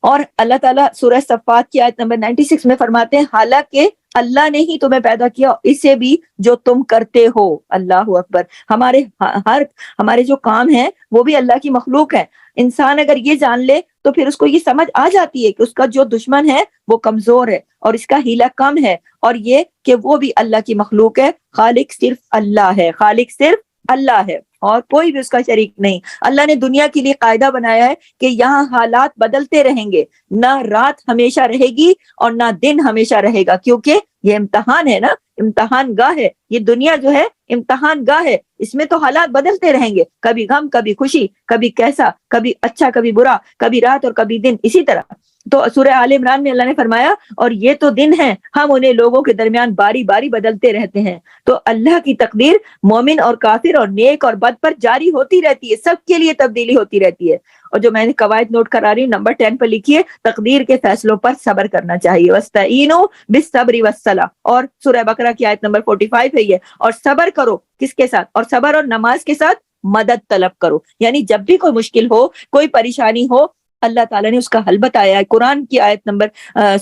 اور اللہ تعالیٰ سورہ صفات کی آیت نمبر 96 میں فرماتے ہیں حالانکہ اللہ نے ہی تمہیں پیدا کیا، اسے بھی جو تم کرتے ہو۔ اللہ اکبر۔ ہمارے جو کام ہیں وہ بھی اللہ کی مخلوق ہے۔ انسان اگر یہ جان لے تو پھر اس کو یہ سمجھ آ جاتی ہے کہ اس کا جو دشمن ہے وہ کمزور ہے اور اس کا ہیلہ کم ہے، اور یہ کہ وہ بھی اللہ کی مخلوق ہے۔ خالق صرف اللہ ہے، خالق صرف اللہ ہے اور کوئی بھی اس کا شریک نہیں۔ اللہ نے دنیا کے لیے قاعدہ بنایا ہے کہ یہاں حالات بدلتے رہیں گے، نہ رات ہمیشہ رہے گی اور نہ دن ہمیشہ رہے گا، کیونکہ یہ امتحان ہے نا، امتحان گاہ ہے۔ یہ دنیا جو ہے امتحان گاہ ہے، اس میں تو حالات بدلتے رہیں گے، کبھی غم کبھی خوشی، کبھی کیسا، کبھی اچھا کبھی برا، کبھی رات اور کبھی دن، اسی طرح۔ تو سورہ آل عمران میں اللہ نے فرمایا اور یہ تو دن ہیں، ہم انہیں لوگوں کے درمیان باری باری بدلتے رہتے ہیں۔ تو اللہ کی تقدیر مومن اور کافر اور نیک اور بد پر جاری ہوتی رہتی ہے، سب کے لیے تبدیلی ہوتی رہتی ہے۔ اور جو میں نے قواعد نوٹ کرا رہی ہوں نمبر 10 پر لکھی ہے، تقدیر کے فیصلوں پر صبر کرنا چاہیے۔ وَاسْتَعِینُوا بِالصَّبْرِ وَالصَّلَاةِ، اور سورہ بقرہ کی آیت نمبر 45 ہے یہ، اور صبر کرو کس کے ساتھ؟ اور صبر اور نماز کے ساتھ مدد طلب کرو، یعنی جب بھی کوئی مشکل ہو، کوئی پریشانی ہو، اللہ تعالیٰ نے اس کا حل بتایا ہے۔ قرآن کی آیت نمبر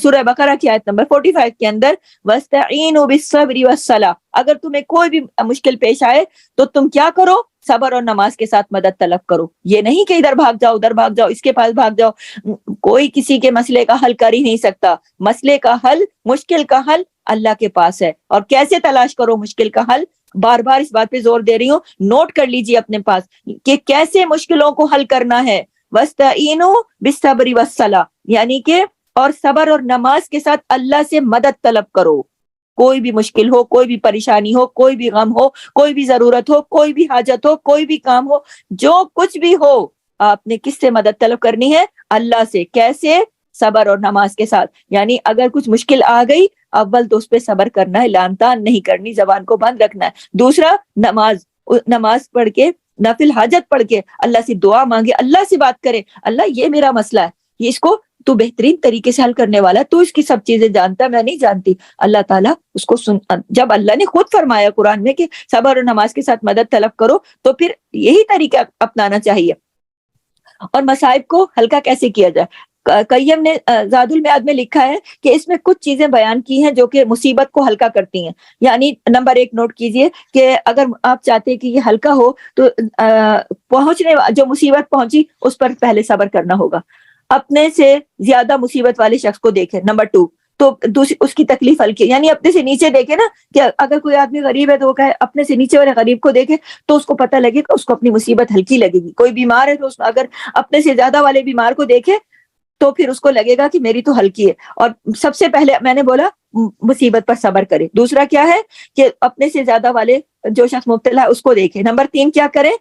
سورہ بقرہ کی آیت نمبر 45 کے اندر وَاسْتَعِینُوا بِالصَّبْرِ وَالصَّلَاةِ، اگر تمہیں کوئی بھی مشکل پیش آئے تو تم کیا کرو؟ صبر اور نماز کے ساتھ مدد طلب کرو۔ یہ نہیں کہ ادھر بھاگ جاؤ ادھر بھاگ جاؤ، اس کے پاس بھاگ جاؤ، کوئی کسی کے مسئلے کا حل کر ہی نہیں سکتا۔ مسئلے کا حل، مشکل کا حل اللہ کے پاس ہے۔ اور کیسے تلاش کرو مشکل کا حل؟ بار بار اس بات پہ زور دے رہی ہوں، نوٹ کر لیجیے اپنے پاس کہ کیسے مشکلوں کو حل کرنا ہے۔ وَاسْتَعِینُوا بِالصَّبْرِ وَالصَّلَاةِ، یعنی کہ اور صبر اور نماز کے ساتھ اللہ سے مدد طلب کرو۔ کوئی بھی مشکل ہو، کوئی بھی پریشانی ہو، کوئی بھی غم ہو، کوئی بھی ضرورت ہو، کوئی بھی حاجت ہو، کوئی بھی کام ہو، جو کچھ بھی ہو، آپ نے کس سے مدد طلب کرنی ہے؟ اللہ سے۔ کیسے؟ صبر اور نماز کے ساتھ۔ یعنی اگر کچھ مشکل آ گئی، اول تو اس پہ صبر کرنا ہے، لان تان نہیں کرنی، زبان کو بند رکھنا ہے۔ دوسرا، نماز پڑھ کے، نفل حاجت پڑھ کے اللہ سے دعا مانگے، اللہ سے بات کرے، اللہ یہ میرا مسئلہ ہے، یہ اس کو تو بہترین طریقے سے حل کرنے والا، تو اس کی سب چیزیں جانتا، میں نہیں جانتی۔ اللہ تعالیٰ اس کو جب اللہ نے خود فرمایا قرآن میں کہ صبر اور نماز کے ساتھ مدد طلب کرو، تو پھر یہی طریقہ اپنانا چاہیے۔ اور مصائب کو ہلکا کیسے کیا جائے؟ قیم نے زاد المعاد میں لکھا ہے کہ اس میں کچھ چیزیں بیان کی ہیں جو کہ مصیبت کو ہلکا کرتی ہیں۔ یعنی نمبر 1 نوٹ کیجئے کہ اگر آپ چاہتے ہیں کہ یہ ہلکا ہو تو جو مصیبت پہنچی اس پر پہلے صبر کرنا ہوگا۔ اپنے سے زیادہ مصیبت والے شخص کو دیکھیں، نمبر 2 تو اس کی تکلیف ہلکی، یعنی اپنے سے نیچے دیکھے نا، کہ اگر کوئی آدمی غریب ہے تو وہ کہے اپنے سے نیچے والے غریب کو دیکھے تو اس کو پتہ لگے کہ اس کو اپنی مصیبت ہلکی لگے گی۔ کوئی بیمار ہے تو اگر اپنے سے زیادہ والے بیمار کو دیکھے تو پھر اس کو لگے گا کہ میری تو ہلکی ہے۔ اور سب سے پہلے میں نے بولا مصیبت پر صبر کرے۔ دوسرا کیا ہے کہ اپنے سے زیادہ والے جو شخص مبتلا ہے اس کو دیکھے۔ نمبر 3 کیا کرے؟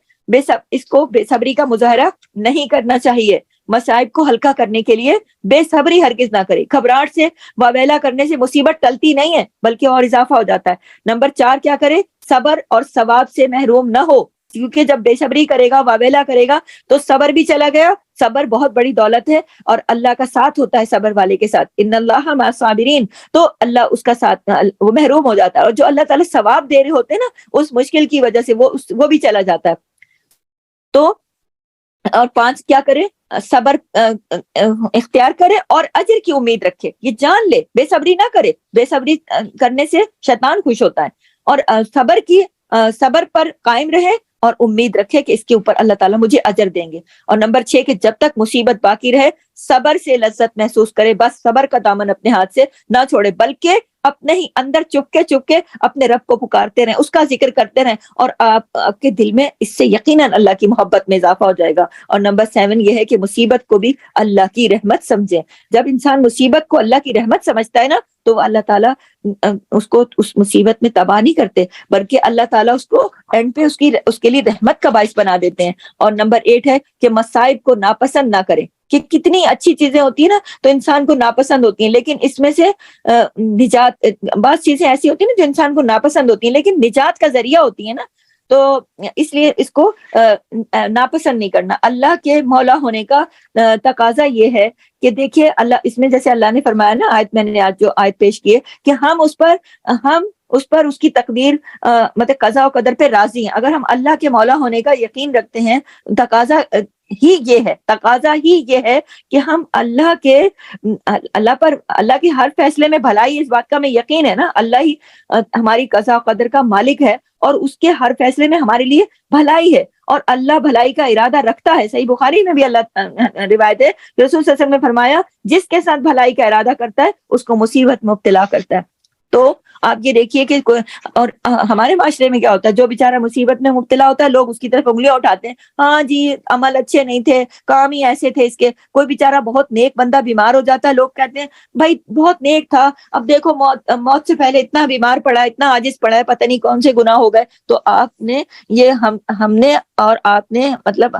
اس کو بے صبری کا مظاہرہ نہیں کرنا چاہیے۔ مصائب کو ہلکا کرنے کے لیے بے صبری ہرگز نہ کرے۔ گھبراہٹ سے واویلا کرنے سے مصیبت ٹلتی نہیں ہے بلکہ اور اضافہ ہو جاتا ہے۔ نمبر 4 کیا کرے؟ صبر اور ثواب سے محروم نہ ہو، کیونکہ جب بے صبری کرے گا، واویلا کرے گا تو صبر بھی چلا گیا۔ صبر بہت بڑی دولت ہے اور اللہ کا ساتھ ہوتا ہے صبر والے کے ساتھ، ان اللہ مع الصابرین، تو اللہ اس کا ساتھ، وہ محروم ہو جاتا ہے، اور جو اللہ تعالیٰ ثواب دے رہے ہوتے ہیں نا اس مشکل کی وجہ سے وہ بھی چلا جاتا ہے۔ تو اور 5 کیا کرے؟ صبر اختیار کرے اور اجر کی امید رکھے، یہ جان لے، بے صبری نہ کرے۔ بے صبری کرنے سے شیطان خوش ہوتا ہے، اور صبر پر قائم رہے اور امید رکھے کہ اس کے اوپر اللہ تعالیٰ مجھے اجر دیں گے۔ اور نمبر 6 کہ جب تک مصیبت باقی رہے صبر سے لذت محسوس کرے، بس صبر کا دامن اپنے ہاتھ سے نہ چھوڑے، بلکہ اپنے ہی اندر چپ کے اپنے رب کو پکارتے رہیں، اس کا ذکر کرتے رہیں، اور آپ کے دل میں اس سے یقیناً اللہ کی محبت میں اضافہ ہو جائے گا۔ اور نمبر 7 یہ ہے کہ مصیبت کو بھی اللہ کی رحمت سمجھیں۔ جب انسان مصیبت کو اللہ کی رحمت سمجھتا ہے نا تو اللہ تعالیٰ اس کو اس مصیبت میں تباہ نہیں کرتے، بلکہ اللہ تعالیٰ اس کو اینڈ پہ اس کے لیے رحمت کا باعث بنا دیتے ہیں۔ اور نمبر 8 ہے کہ مصائب کو ناپسند نہ کریں، کہ کتنی اچھی چیزیں ہوتی ہیں نا تو انسان کو ناپسند ہوتی ہیں، لیکن اس میں سے نجات، بعض چیزیں ایسی ہوتی ہیں نا جو انسان کو ناپسند ہوتی ہیں لیکن نجات کا ذریعہ ہوتی ہیں نا، تو اس لیے اس کو ناپسند نہیں کرنا۔ اللہ کے مولا ہونے کا تقاضا یہ ہے کہ دیکھیے اللہ اس میں جیسے اللہ نے فرمایا نا، میں نے آج جو آیت پیش کی ہے کہ ہم اس پر اس کی تقدیر مطلب قضاء و قدر پہ راضی ہیں۔ اگر ہم اللہ کے مولا ہونے کا یقین رکھتے ہیں، تقاضا ہی یہ ہے، تقاضا ہی یہ ہے کہ ہم اللہ کے ہر فیصلے میں بھلائی، اس بات کا ہمیں یقین ہے نا، اللہ ہی ہماری قضا و قدر کا مالک ہے، اور اس کے ہر فیصلے میں ہمارے لیے بھلائی ہے، اور اللہ بھلائی کا ارادہ رکھتا ہے۔ صحیح بخاری میں بھی اللہ روایت ہے، رسول صلی اللہ علیہ وسلم نے فرمایا جس کے ساتھ بھلائی کا ارادہ کرتا ہے اس کو مصیبت میں مبتلا کرتا ہے۔ تو آپ یہ دیکھیے کہ اور ہمارے معاشرے میں کیا ہوتا ہے، جو بیچارہ مصیبت میں مبتلا ہوتا ہے لوگ اس کی طرف انگلیاں اٹھاتے ہیں، ہاں جی عمل اچھے نہیں تھے، کام ہی ایسے تھے اس کے۔ کوئی بیچارہ بہت نیک بندہ بیمار ہو جاتا ہے، لوگ کہتے ہیں بھائی بہت نیک تھا، اب دیکھو موت سے پہلے اتنا بیمار پڑا، اتنا عاجز پڑا ہے، پتہ نہیں کون سے گناہ ہو گئے۔ تو آپ نے یہ ہم نے اور آپ نے مطلب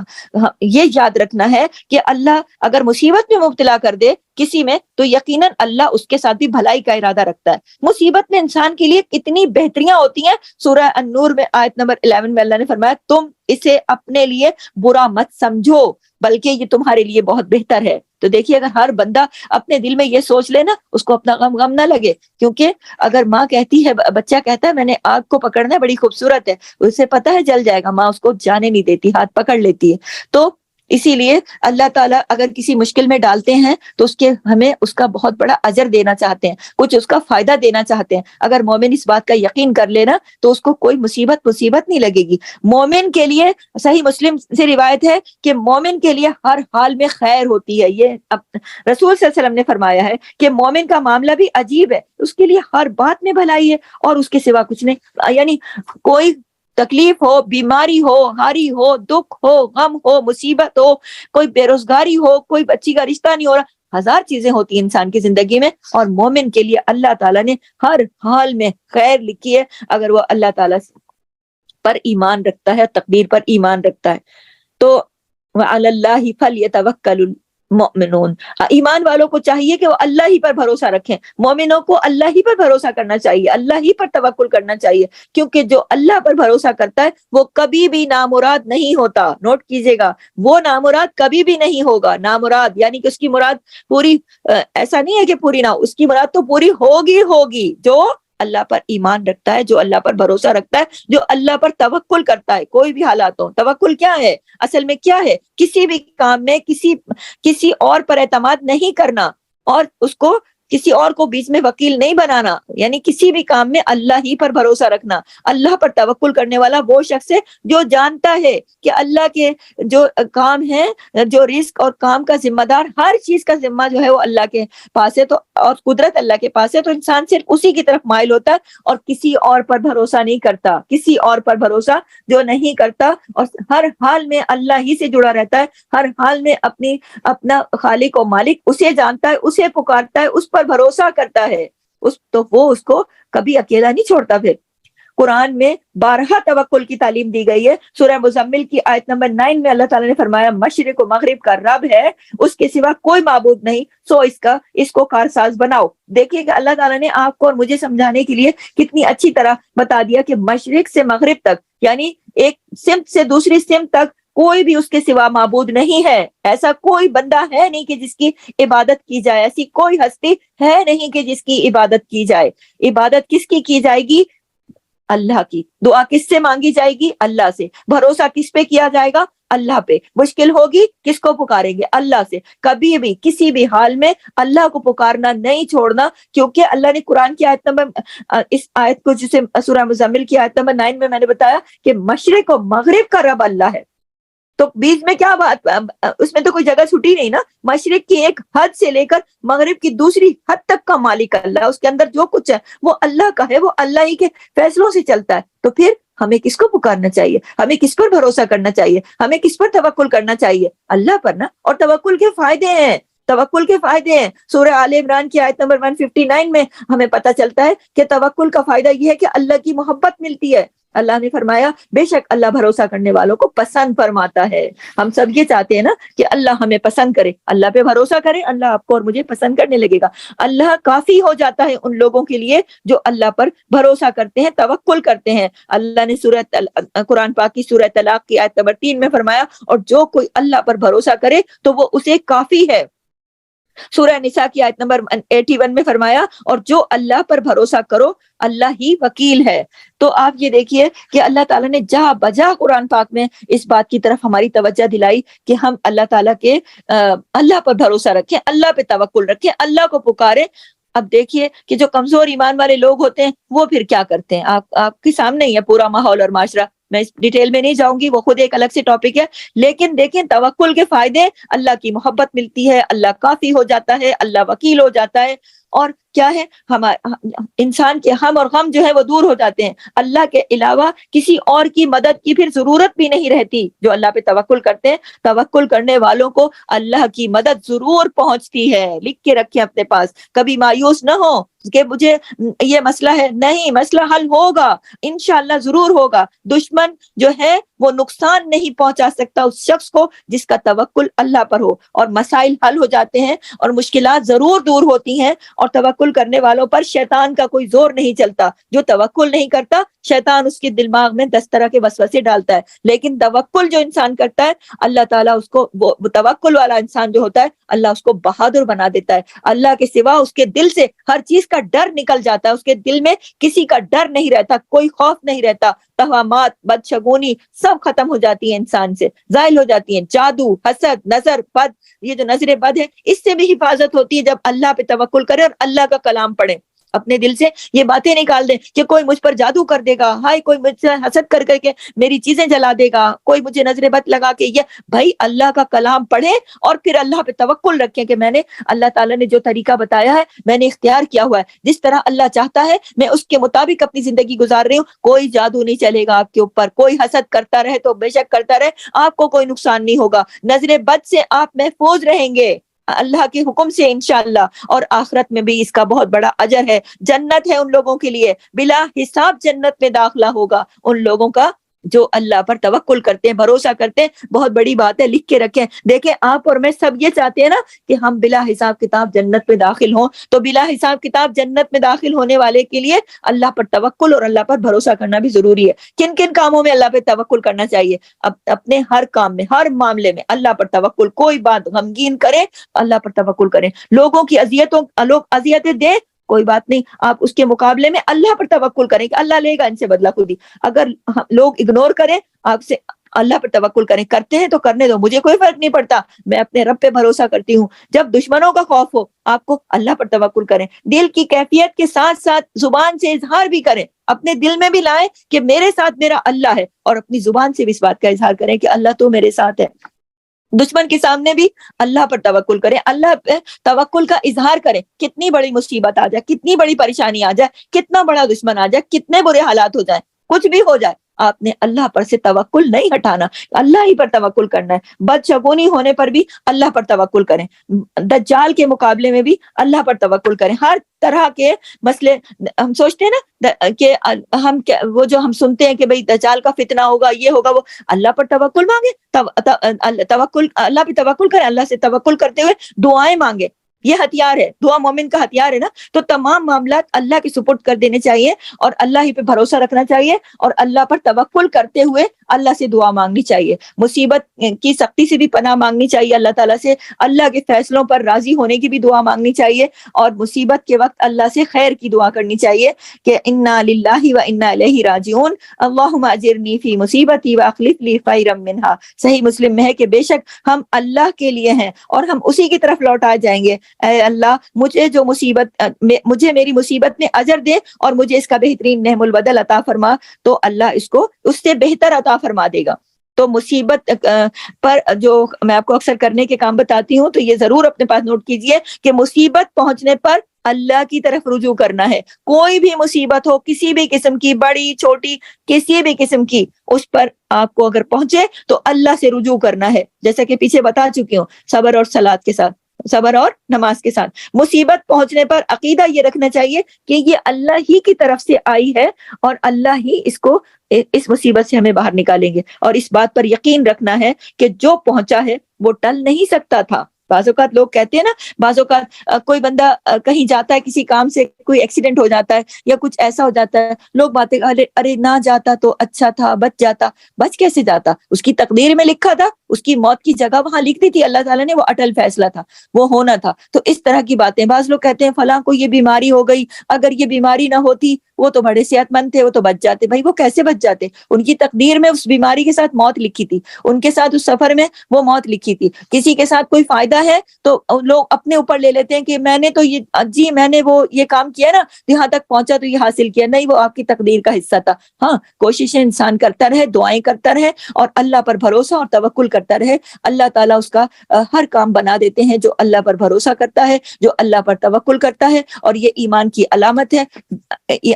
یہ یاد رکھنا ہے کہ اللہ اگر مصیبت میں مبتلا کر دے کسی میں تو یقیناً اللہ اس کے ساتھ بھی بھلائی کا ارادہ رکھتا ہے۔ مصیبت میں انسان کے لیے کتنی بہتریاں ہوتی ہیں۔ سورہ النور میں آیت نمبر 11 میں اللہ نے فرمایا تم اسے اپنے لیے برا مت سمجھو بلکہ یہ تمہارے لیے بہت بہتر ہے۔ تو دیکھیے اگر ہر بندہ اپنے دل میں یہ سوچ لے نا، اس کو اپنا غم نہ لگے، کیونکہ اگر ماں کہتی ہے، بچہ کہتا ہے میں نے آگ کو پکڑنا ہے، بڑی خوبصورت ہے، اسے پتا ہے جل جائے گا، ماں اس کو جانے نہیں دیتی، ہاتھ پکڑ لیتی ہے۔ تو اسی لیے اللہ تعالیٰ اگر کسی مشکل میں ڈالتے ہیں تو ہمیں اس کا بہت بڑا اجر دینا چاہتے ہیں، کچھ اس کا فائدہ دینا چاہتے ہیں۔ اگر مومن اس بات کا یقین کر لینا تو اس کو کوئی مصیبت نہیں لگے گی۔ مومن کے لیے صحیح مسلم سے روایت ہے کہ مومن کے لیے ہر حال میں خیر ہوتی ہے۔ یہ رسول صلی اللہ علیہ وسلم نے فرمایا ہے کہ مومن کا معاملہ بھی عجیب ہے، اس کے لیے ہر بات میں بھلائی ہے اور اس کے سوا کچھ نہیں۔ یعنی کوئی تکلیف ہو، بیماری ہو، ہاری ہو، دکھ ہو، غم ہو، مصیبت ہو، کوئی بے روزگاری ہو، کوئی بچی کا رشتہ نہیں ہو رہا، ہزار چیزیں ہوتی ہیں انسان کی زندگی میں، اور مومن کے لیے اللہ تعالیٰ نے ہر حال میں خیر لکھی ہے اگر وہ اللہ تعالیٰ پر ایمان رکھتا ہے، تقدیر پر ایمان رکھتا ہے۔ تو وَعَلَى اللَّهِ فَلْيَتَوَكَّلُ الْمُؤْمِنُونَ، ایمان والوں کو چاہیے کہ وہ اللہ ہی پر بھروسہ رکھیں، مومنوں کو اللہ ہی پر بھروسہ کرنا چاہیے، اللہ ہی پر توکل کرنا چاہیے، کیونکہ جو اللہ پر بھروسہ کرتا ہے وہ کبھی بھی نامراد نہیں ہوتا۔ نوٹ کیجئے گا، وہ نامراد کبھی بھی نہیں ہوگا۔ نامراد یعنی کہ اس کی مراد پوری ایسا نہیں ہے کہ پوری نہ ہو، اس کی مراد تو پوری ہوگی جو اللہ پر ایمان رکھتا ہے، جو اللہ پر بھروسہ رکھتا ہے، جو اللہ پر توکل کرتا ہے کوئی بھی حالات ہو۔ توکل کیا ہے اصل میں؟ کیا ہے؟ کسی بھی کام میں کسی اور پر اعتماد نہیں کرنا، اور اس کو کسی اور کو بیچ میں وکیل نہیں بنانا، یعنی کسی بھی کام میں اللہ ہی پر بھروسہ رکھنا۔ اللہ پر توکل کرنے والا وہ شخص ہے جو جانتا ہے کہ اللہ کے جو کام ہے، جو رزق اور کام کا ذمہ دار، ہر چیز کا ذمہ جو ہے وہ اللہ کے پاس ہے، تو اور قدرت اللہ کے پاس ہے، تو انسان صرف اسی کی طرف مائل ہوتا ہے اور کسی اور پر بھروسہ نہیں کرتا، کسی اور پر بھروسہ جو نہیں کرتا، اور ہر حال میں اللہ ہی سے جڑا رہتا ہے، ہر حال میں اپنا خالق و مالک اسے جانتا ہے، اسے پکارتا ہے، اس پر بھروسہ کرتا ہے، تو وہ اس کو کبھی اکیلا نہیں چھوڑتا۔ پھر قرآن میں 12 توکل کی تعلیم دی گئی ہے۔ سورہ مزمل کی آیت نمبر 9 میں اللہ تعالیٰ نے فرمایا مشرق و مغرب کا رب ہے، اس کے سوا کوئی معبود نہیں، سو اس کو کارساز بناؤ۔ دیکھیے کہ اللہ تعالیٰ نے آپ کو اور مجھے سمجھانے کے لیے کتنی اچھی طرح بتا دیا کہ مشرق سے مغرب تک، یعنی ایک سمت سے دوسری سمت تک کوئی بھی اس کے سوا معبود نہیں ہے۔ ایسا کوئی بندہ ہے نہیں کہ جس کی عبادت کی جائے، ایسی کوئی ہستی ہے نہیں کہ جس کی عبادت کی جائے۔ عبادت کس کی جائے گی؟ اللہ کی۔ دعا کس سے مانگی جائے گی؟ اللہ سے۔ بھروسہ کس پہ کیا جائے گا؟ اللہ پہ۔ مشکل ہوگی کس کو پکاریں گے؟ اللہ سے۔ کبھی بھی کسی بھی حال میں اللہ کو پکارنا نہیں چھوڑنا، کیونکہ اللہ نے قرآن کی آیت نمبر اس آیت کو جسے سورہ مزمل کی آیت نمبر 9 میں نے بتایا کہ مشرق و مغرب کا رب اللہ ہے، تو بیچ میں کیا بات، اس میں تو کوئی جگہ چھٹی نہیں نا۔ مشرق کی ایک حد سے لے کر مغرب کی دوسری حد تک کا مالک اللہ، اس کے اندر جو کچھ ہے وہ اللہ کا ہے، وہ اللہ ہی کے فیصلوں سے چلتا ہے۔ تو پھر ہمیں کس کو پکارنا چاہیے؟ ہمیں کس پر بھروسہ کرنا چاہیے؟ ہمیں کس پر توکل کرنا چاہیے؟ اللہ پر نا۔ اور توکل کے فائدے ہیں، توکل کے فائدے ہیں۔ سورہ آل عمران کی آیت نمبر 159 میں ہمیں پتہ چلتا ہے کہ توکل کا فائدہ یہ ہے کہ اللہ کی محبت ملتی ہے۔ اللہ نے فرمایا بے شک اللہ بھروسہ کرنے والوں کو پسند فرماتا ہے۔ ہم سب یہ چاہتے ہیں نا کہ اللہ ہمیں پسند کرے، اللہ پہ بھروسہ کرے، اللہ آپ کو اور مجھے پسند کرنے لگے گا۔ اللہ کافی ہو جاتا ہے ان لوگوں کے لیے جو اللہ پر بھروسہ کرتے ہیں، توکل کرتے ہیں۔ اللہ نے قرآن پاک کی سورہ طلاق کی آیت نمبر 3 میں فرمایا اور جو کوئی اللہ پر بھروسہ کرے تو وہ اسے کافی ہے۔ سورہ نساء کی آیت نمبر 81 میں فرمایا اور جو اللہ پر بھروسہ کرو اللہ ہی وکیل ہے۔ تو آپ یہ دیکھیے کہ اللہ تعالیٰ نے جہاں بجا قرآن پاک میں اس بات کی طرف ہماری توجہ دلائی کہ ہم اللہ تعالیٰ کے اللہ پر بھروسہ رکھیں، اللہ پہ توکل رکھیں، اللہ کو پکاریں۔ اب دیکھیے کہ جو کمزور ایمان والے لوگ ہوتے ہیں وہ پھر کیا کرتے ہیں، آپ کے سامنے ہی ہے پورا ماحول اور معاشرہ، میں اس ڈیٹیل میں نہیں جاؤں گی، وہ خود ایک الگ سے ٹاپک ہے۔ لیکن دیکھیں توکل کے فائدے، اللہ کی محبت ملتی ہے، اللہ کافی ہو جاتا ہے، اللہ وکیل ہو جاتا ہے، اور کیا ہے انسان کے ہم اور غم جو ہے وہ دور ہو جاتے ہیں، اللہ کے علاوہ کسی اور کی مدد کی پھر ضرورت بھی نہیں رہتی۔ جو اللہ پہ توکل کرتے ہیں، توکل کرنے والوں کو اللہ کی مدد ضرور پہنچتی ہے، لکھ کے رکھیں اپنے پاس، کبھی مایوس نہ ہو کہ مجھے یہ مسئلہ ہے، نہیں، مسئلہ حل ہوگا، انشاءاللہ ضرور ہوگا۔ دشمن جو ہے وہ نقصان نہیں پہنچا سکتا اس شخص کو جس کا توکل اللہ پر ہو، اور مسائل حل ہو جاتے ہیں اور مشکلات ضرور دور ہوتی ہیں، اور توکل کرنے والوں پر شیطان کا کوئی زور نہیں چلتا۔ جو توکل نہیں کرتا شیطان اس کے دماغ میں 10 طرح کے وسوسے ڈالتا ہے، لیکن توکل جو انسان کرتا ہے اللہ تعالیٰ اس کو، وہ توکل والا انسان جو ہوتا ہے اللہ اس کو بہادر بنا دیتا ہے، اللہ کے سوا اس کے دل سے ہر چیز کا ڈر نکل جاتا ہے، اس کے دل میں کسی کا ڈر نہیں رہتا، کوئی خوف نہیں رہتا، توہمات، بدشگونی سب ختم ہو جاتی ہیں، انسان سے زائل ہو جاتی ہیں، جادو، حسد، نظر بد، یہ جو نظر بد ہے اس سے بھی حفاظت ہوتی ہے جب اللہ پہ توکل کرے اور اللہ کا کلام پڑھے، اپنے دل سے یہ باتیں نکال دیں کہ کوئی مجھ پر جادو کر دے گا، ہائے کوئی مجھ سے حسد کر کے میری چیزیں جلا دے گا، کوئی مجھے نظر بد لگا کے، یہ بھائی اللہ کا کلام پڑھیں اور پھر اللہ پہ توکل رکھیں کہ میں نے اللہ تعالیٰ نے جو طریقہ بتایا ہے میں نے اختیار کیا ہوا ہے، جس طرح اللہ چاہتا ہے میں اس کے مطابق اپنی زندگی گزار رہی ہوں، کوئی جادو نہیں چلے گا آپ کے اوپر، کوئی حسد کرتا رہے تو بے شک کرتا رہے، آپ کو کوئی نقصان نہیں ہوگا، نظر بد سے آپ محفوظ رہیں گے اللہ کے حکم سے انشاءاللہ، اور آخرت میں بھی اس کا بہت بڑا اجر ہے، جنت ہے ان لوگوں کے لیے، بلا حساب جنت میں داخلہ ہوگا ان لوگوں کا جو اللہ پر توکل کرتے ہیں، بھروسہ کرتے ہیں، بہت بڑی بات ہے، لکھ کے رکھیں۔ دیکھیں آپ اور میں سب یہ چاہتے ہیں نا کہ ہم بلا حساب کتاب جنت میں داخل ہوں، تو بلا حساب کتاب جنت میں داخل ہونے والے کے لیے اللہ پر توکل اور اللہ پر بھروسہ کرنا بھی ضروری ہے۔ کن کن کاموں میں اللہ پہ توکل کرنا چاہیے؟ اپنے ہر کام میں، ہر معاملے میں اللہ پر توکل، کوئی بات غمگین کرے اللہ پر توکل کریں، لوگوں کی لوگ اذیتیں دیں کوئی بات نہیں، آپ اس کے مقابلے میں اللہ پر توکل کریں کہ اللہ لے گا ان سے بدلہ خود ہی، اگر لوگ اگنور کریں آپ سے، اللہ پر توکل کریں، کرتے ہیں تو کرنے دو، مجھے کوئی فرق نہیں پڑتا، میں اپنے رب پہ بھروسہ کرتی ہوں۔ جب دشمنوں کا خوف ہو آپ کو اللہ پر توکل کریں، دل کی کیفیت کے ساتھ ساتھ زبان سے اظہار بھی کریں، اپنے دل میں بھی لائیں کہ میرے ساتھ میرا اللہ ہے، اور اپنی زبان سے بھی اس بات کا اظہار کریں کہ اللہ تو میرے ساتھ ہے۔ دشمن کے سامنے بھی اللہ پر توکل کریں، اللہ پہ توکل کا اظہار کریں، کتنی بڑی مصیبت آ جائے، کتنی بڑی پریشانی آ جائے، کتنا بڑا دشمن آ جائے، کتنے برے حالات ہو جائیں، کچھ بھی ہو جائے، آپ نے اللہ پر سے توکل نہیں ہٹانا، اللہ ہی پر توکل کرنا ہے۔ بدشگونی ہونے پر بھی اللہ پر توکل کریں، دجال کے مقابلے میں بھی اللہ پر توکل کریں، ہر طرح کے مسئلے ہم سوچتے ہیں نا کہ ہم وہ جو ہم سنتے ہیں کہ بھئی دجال کا فتنہ ہوگا، یہ ہوگا، وہ اللہ پر توکل مانگے، توکل اللہ پہ توکل کریں، اللہ سے توکل کرتے ہوئے دعائیں مانگے، یہ ہتھیار ہے، دعا مومن کا ہتھیار ہے نا، تو تمام معاملات اللہ کے سپرد کر دینے چاہیے اور اللہ ہی پہ بھروسہ رکھنا چاہیے اور اللہ پر توکل کرتے ہوئے اللہ سے دعا مانگنی چاہیے، مصیبت کی سختی سے بھی پناہ مانگنی چاہیے اللہ تعالیٰ سے، اللہ کے فیصلوں پر راضی ہونے کی بھی دعا مانگنی چاہیے، اور مصیبت کے وقت اللہ سے خیر کی دعا کرنی چاہیے کہ انا للہ و انا الیہ راجعون، اللہم اجرنی فی مصیبتی واخلف لی خیرا منہا۔ صحیح مسلم میں ہے کہ بے شک ہم اللہ کے لیے ہیں اور ہم اسی کی طرف لوٹائے جائیں گے، اے اللہ مجھے میری مصیبت میں اجر دے اور مجھے اس کا بہترین نعم البدل عطا فرما، تو اللہ اس کو اس سے بہتر عطا فرما دے گا۔ تو مصیبت پر جو میں آپ کو اکثر کرنے کے کام بتاتی ہوں، تو یہ ضرور اپنے پاس نوٹ کیجئے کہ مصیبت پہنچنے پر اللہ کی طرف رجوع کرنا ہے، کوئی بھی مصیبت ہو، کسی بھی قسم کی، بڑی چھوٹی، کسی بھی قسم کی، اس پر آپ کو اگر پہنچے تو اللہ سے رجوع کرنا ہے، جیسا کہ پیچھے بتا چکی ہوں، صبر اور صلات کے ساتھ، صبر اور نماز کے ساتھ۔ مصیبت پہنچنے پر عقیدہ یہ رکھنا چاہیے کہ یہ اللہ ہی کی طرف سے آئی ہے اور اللہ ہی اس مصیبت سے ہمیں باہر نکالیں گے، اور اس بات پر یقین رکھنا ہے کہ جو پہنچا ہے وہ ٹل نہیں سکتا تھا، بعض اوقات لوگ کہتے ہیں نا، بعض اوقات کوئی بندہ کہیں جاتا ہے، کسی کام سے کوئی ایکسیڈنٹ ہو جاتا ہے یا کچھ ایسا ہو جاتا ہے، لوگ باتیں ارے نہ جاتا تو اچھا تھا، بچ جاتا. بچ کیسے جاتا؟ اس کی تقدیر میں لکھا تھا، اس کی موت کی جگہ وہاں لکھ دی تھی اللہ تعالیٰ نے، وہ اٹل فیصلہ تھا، وہ ہونا تھا. تو اس طرح کی باتیں. بعض لوگ کہتے ہیں فلاں کو یہ بیماری ہو گئی، اگر یہ بیماری نہ ہوتی وہ تو بڑے صحت مند تھے، وہ تو بچ جاتے. بھائی وہ کیسے بچ جاتے؟ ان کی تقدیر میں اس بیماری کے ساتھ موت لکھی تھی، ان کے ساتھ اس سفر میں وہ موت لکھی تھی. کسی کے ساتھ کوئی فائدہ ہے تو لوگ اپنے اوپر لے لیتے ہیں کہ میں نے تو میں نے وہ یہ کام کیا نا، یہاں تک پہنچا تو یہ حاصل کیا. نہیں، وہ آپ کی تقدیر کا حصہ تھا. ہاں، کوششیں انسان کرتا رہے، دعائیں کرتا رہے اور اللہ پر بھروسہ اور توکل کرتا رہے. اللہ تعالیٰ اس کا ہر کام بنا دیتے ہیں جو اللہ پر بھروسہ کرتا ہے، جو اللہ پر توکل کرتا ہے. اور یہ ایمان کی علامت ہے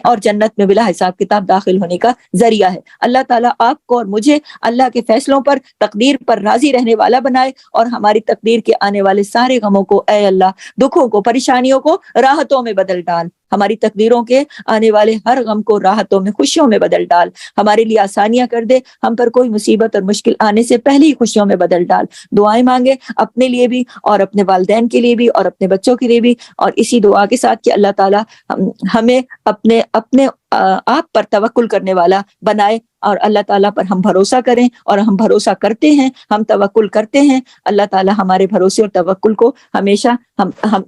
اور جنت میں بلا حساب کتاب داخل ہونے کا ذریعہ ہے. اللہ تعالیٰ آپ کو اور مجھے اللہ کے فیصلوں پر، تقدیر پر راضی رہنے والا بنائے اور ہماری تقدیر کے آنے والے سارے غموں کو اے اللہ، دکھوں کو، پریشانیوں کو راحتوں میں بدل ڈال. ہماری تقدیروں کے آنے والے ہر غم کو راحتوں میں، خوشیوں میں بدل ڈال. ہمارے لیے آسانیاں کر دے، ہم پر کوئی مصیبت اور مشکل آنے سے پہلے ہی خوشیوں میں بدل ڈال. دعائیں مانگے اپنے لیے بھی اور اپنے والدین کے لیے بھی اور اپنے بچوں کے لیے بھی، اور اسی دعا کے ساتھ کہ اللہ تعالیٰ ہمیں اپنے آپ پر توکل کرنے والا بنائے اور اللہ تعالیٰ پر ہم بھروسہ کریں. اور ہم بھروسہ کرتے ہیں، ہم توکل کرتے ہیں. اللہ تعالیٰ ہمارے بھروسے اور توکل کو ہمیشہ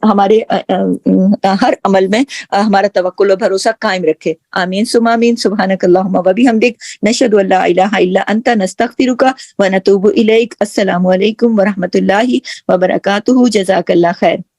ہمارے ہر عمل میں ہمارا توکل اور بھروسہ قائم رکھے. آمین ثم آمین. سبحانک اللہم و بحمدک، نشہد ان لا الہ الا انت، نستغفرک و نتوب الیک. السلام علیکم و رحمۃ اللہ وبرکاتہ. جزاک اللہ خیر.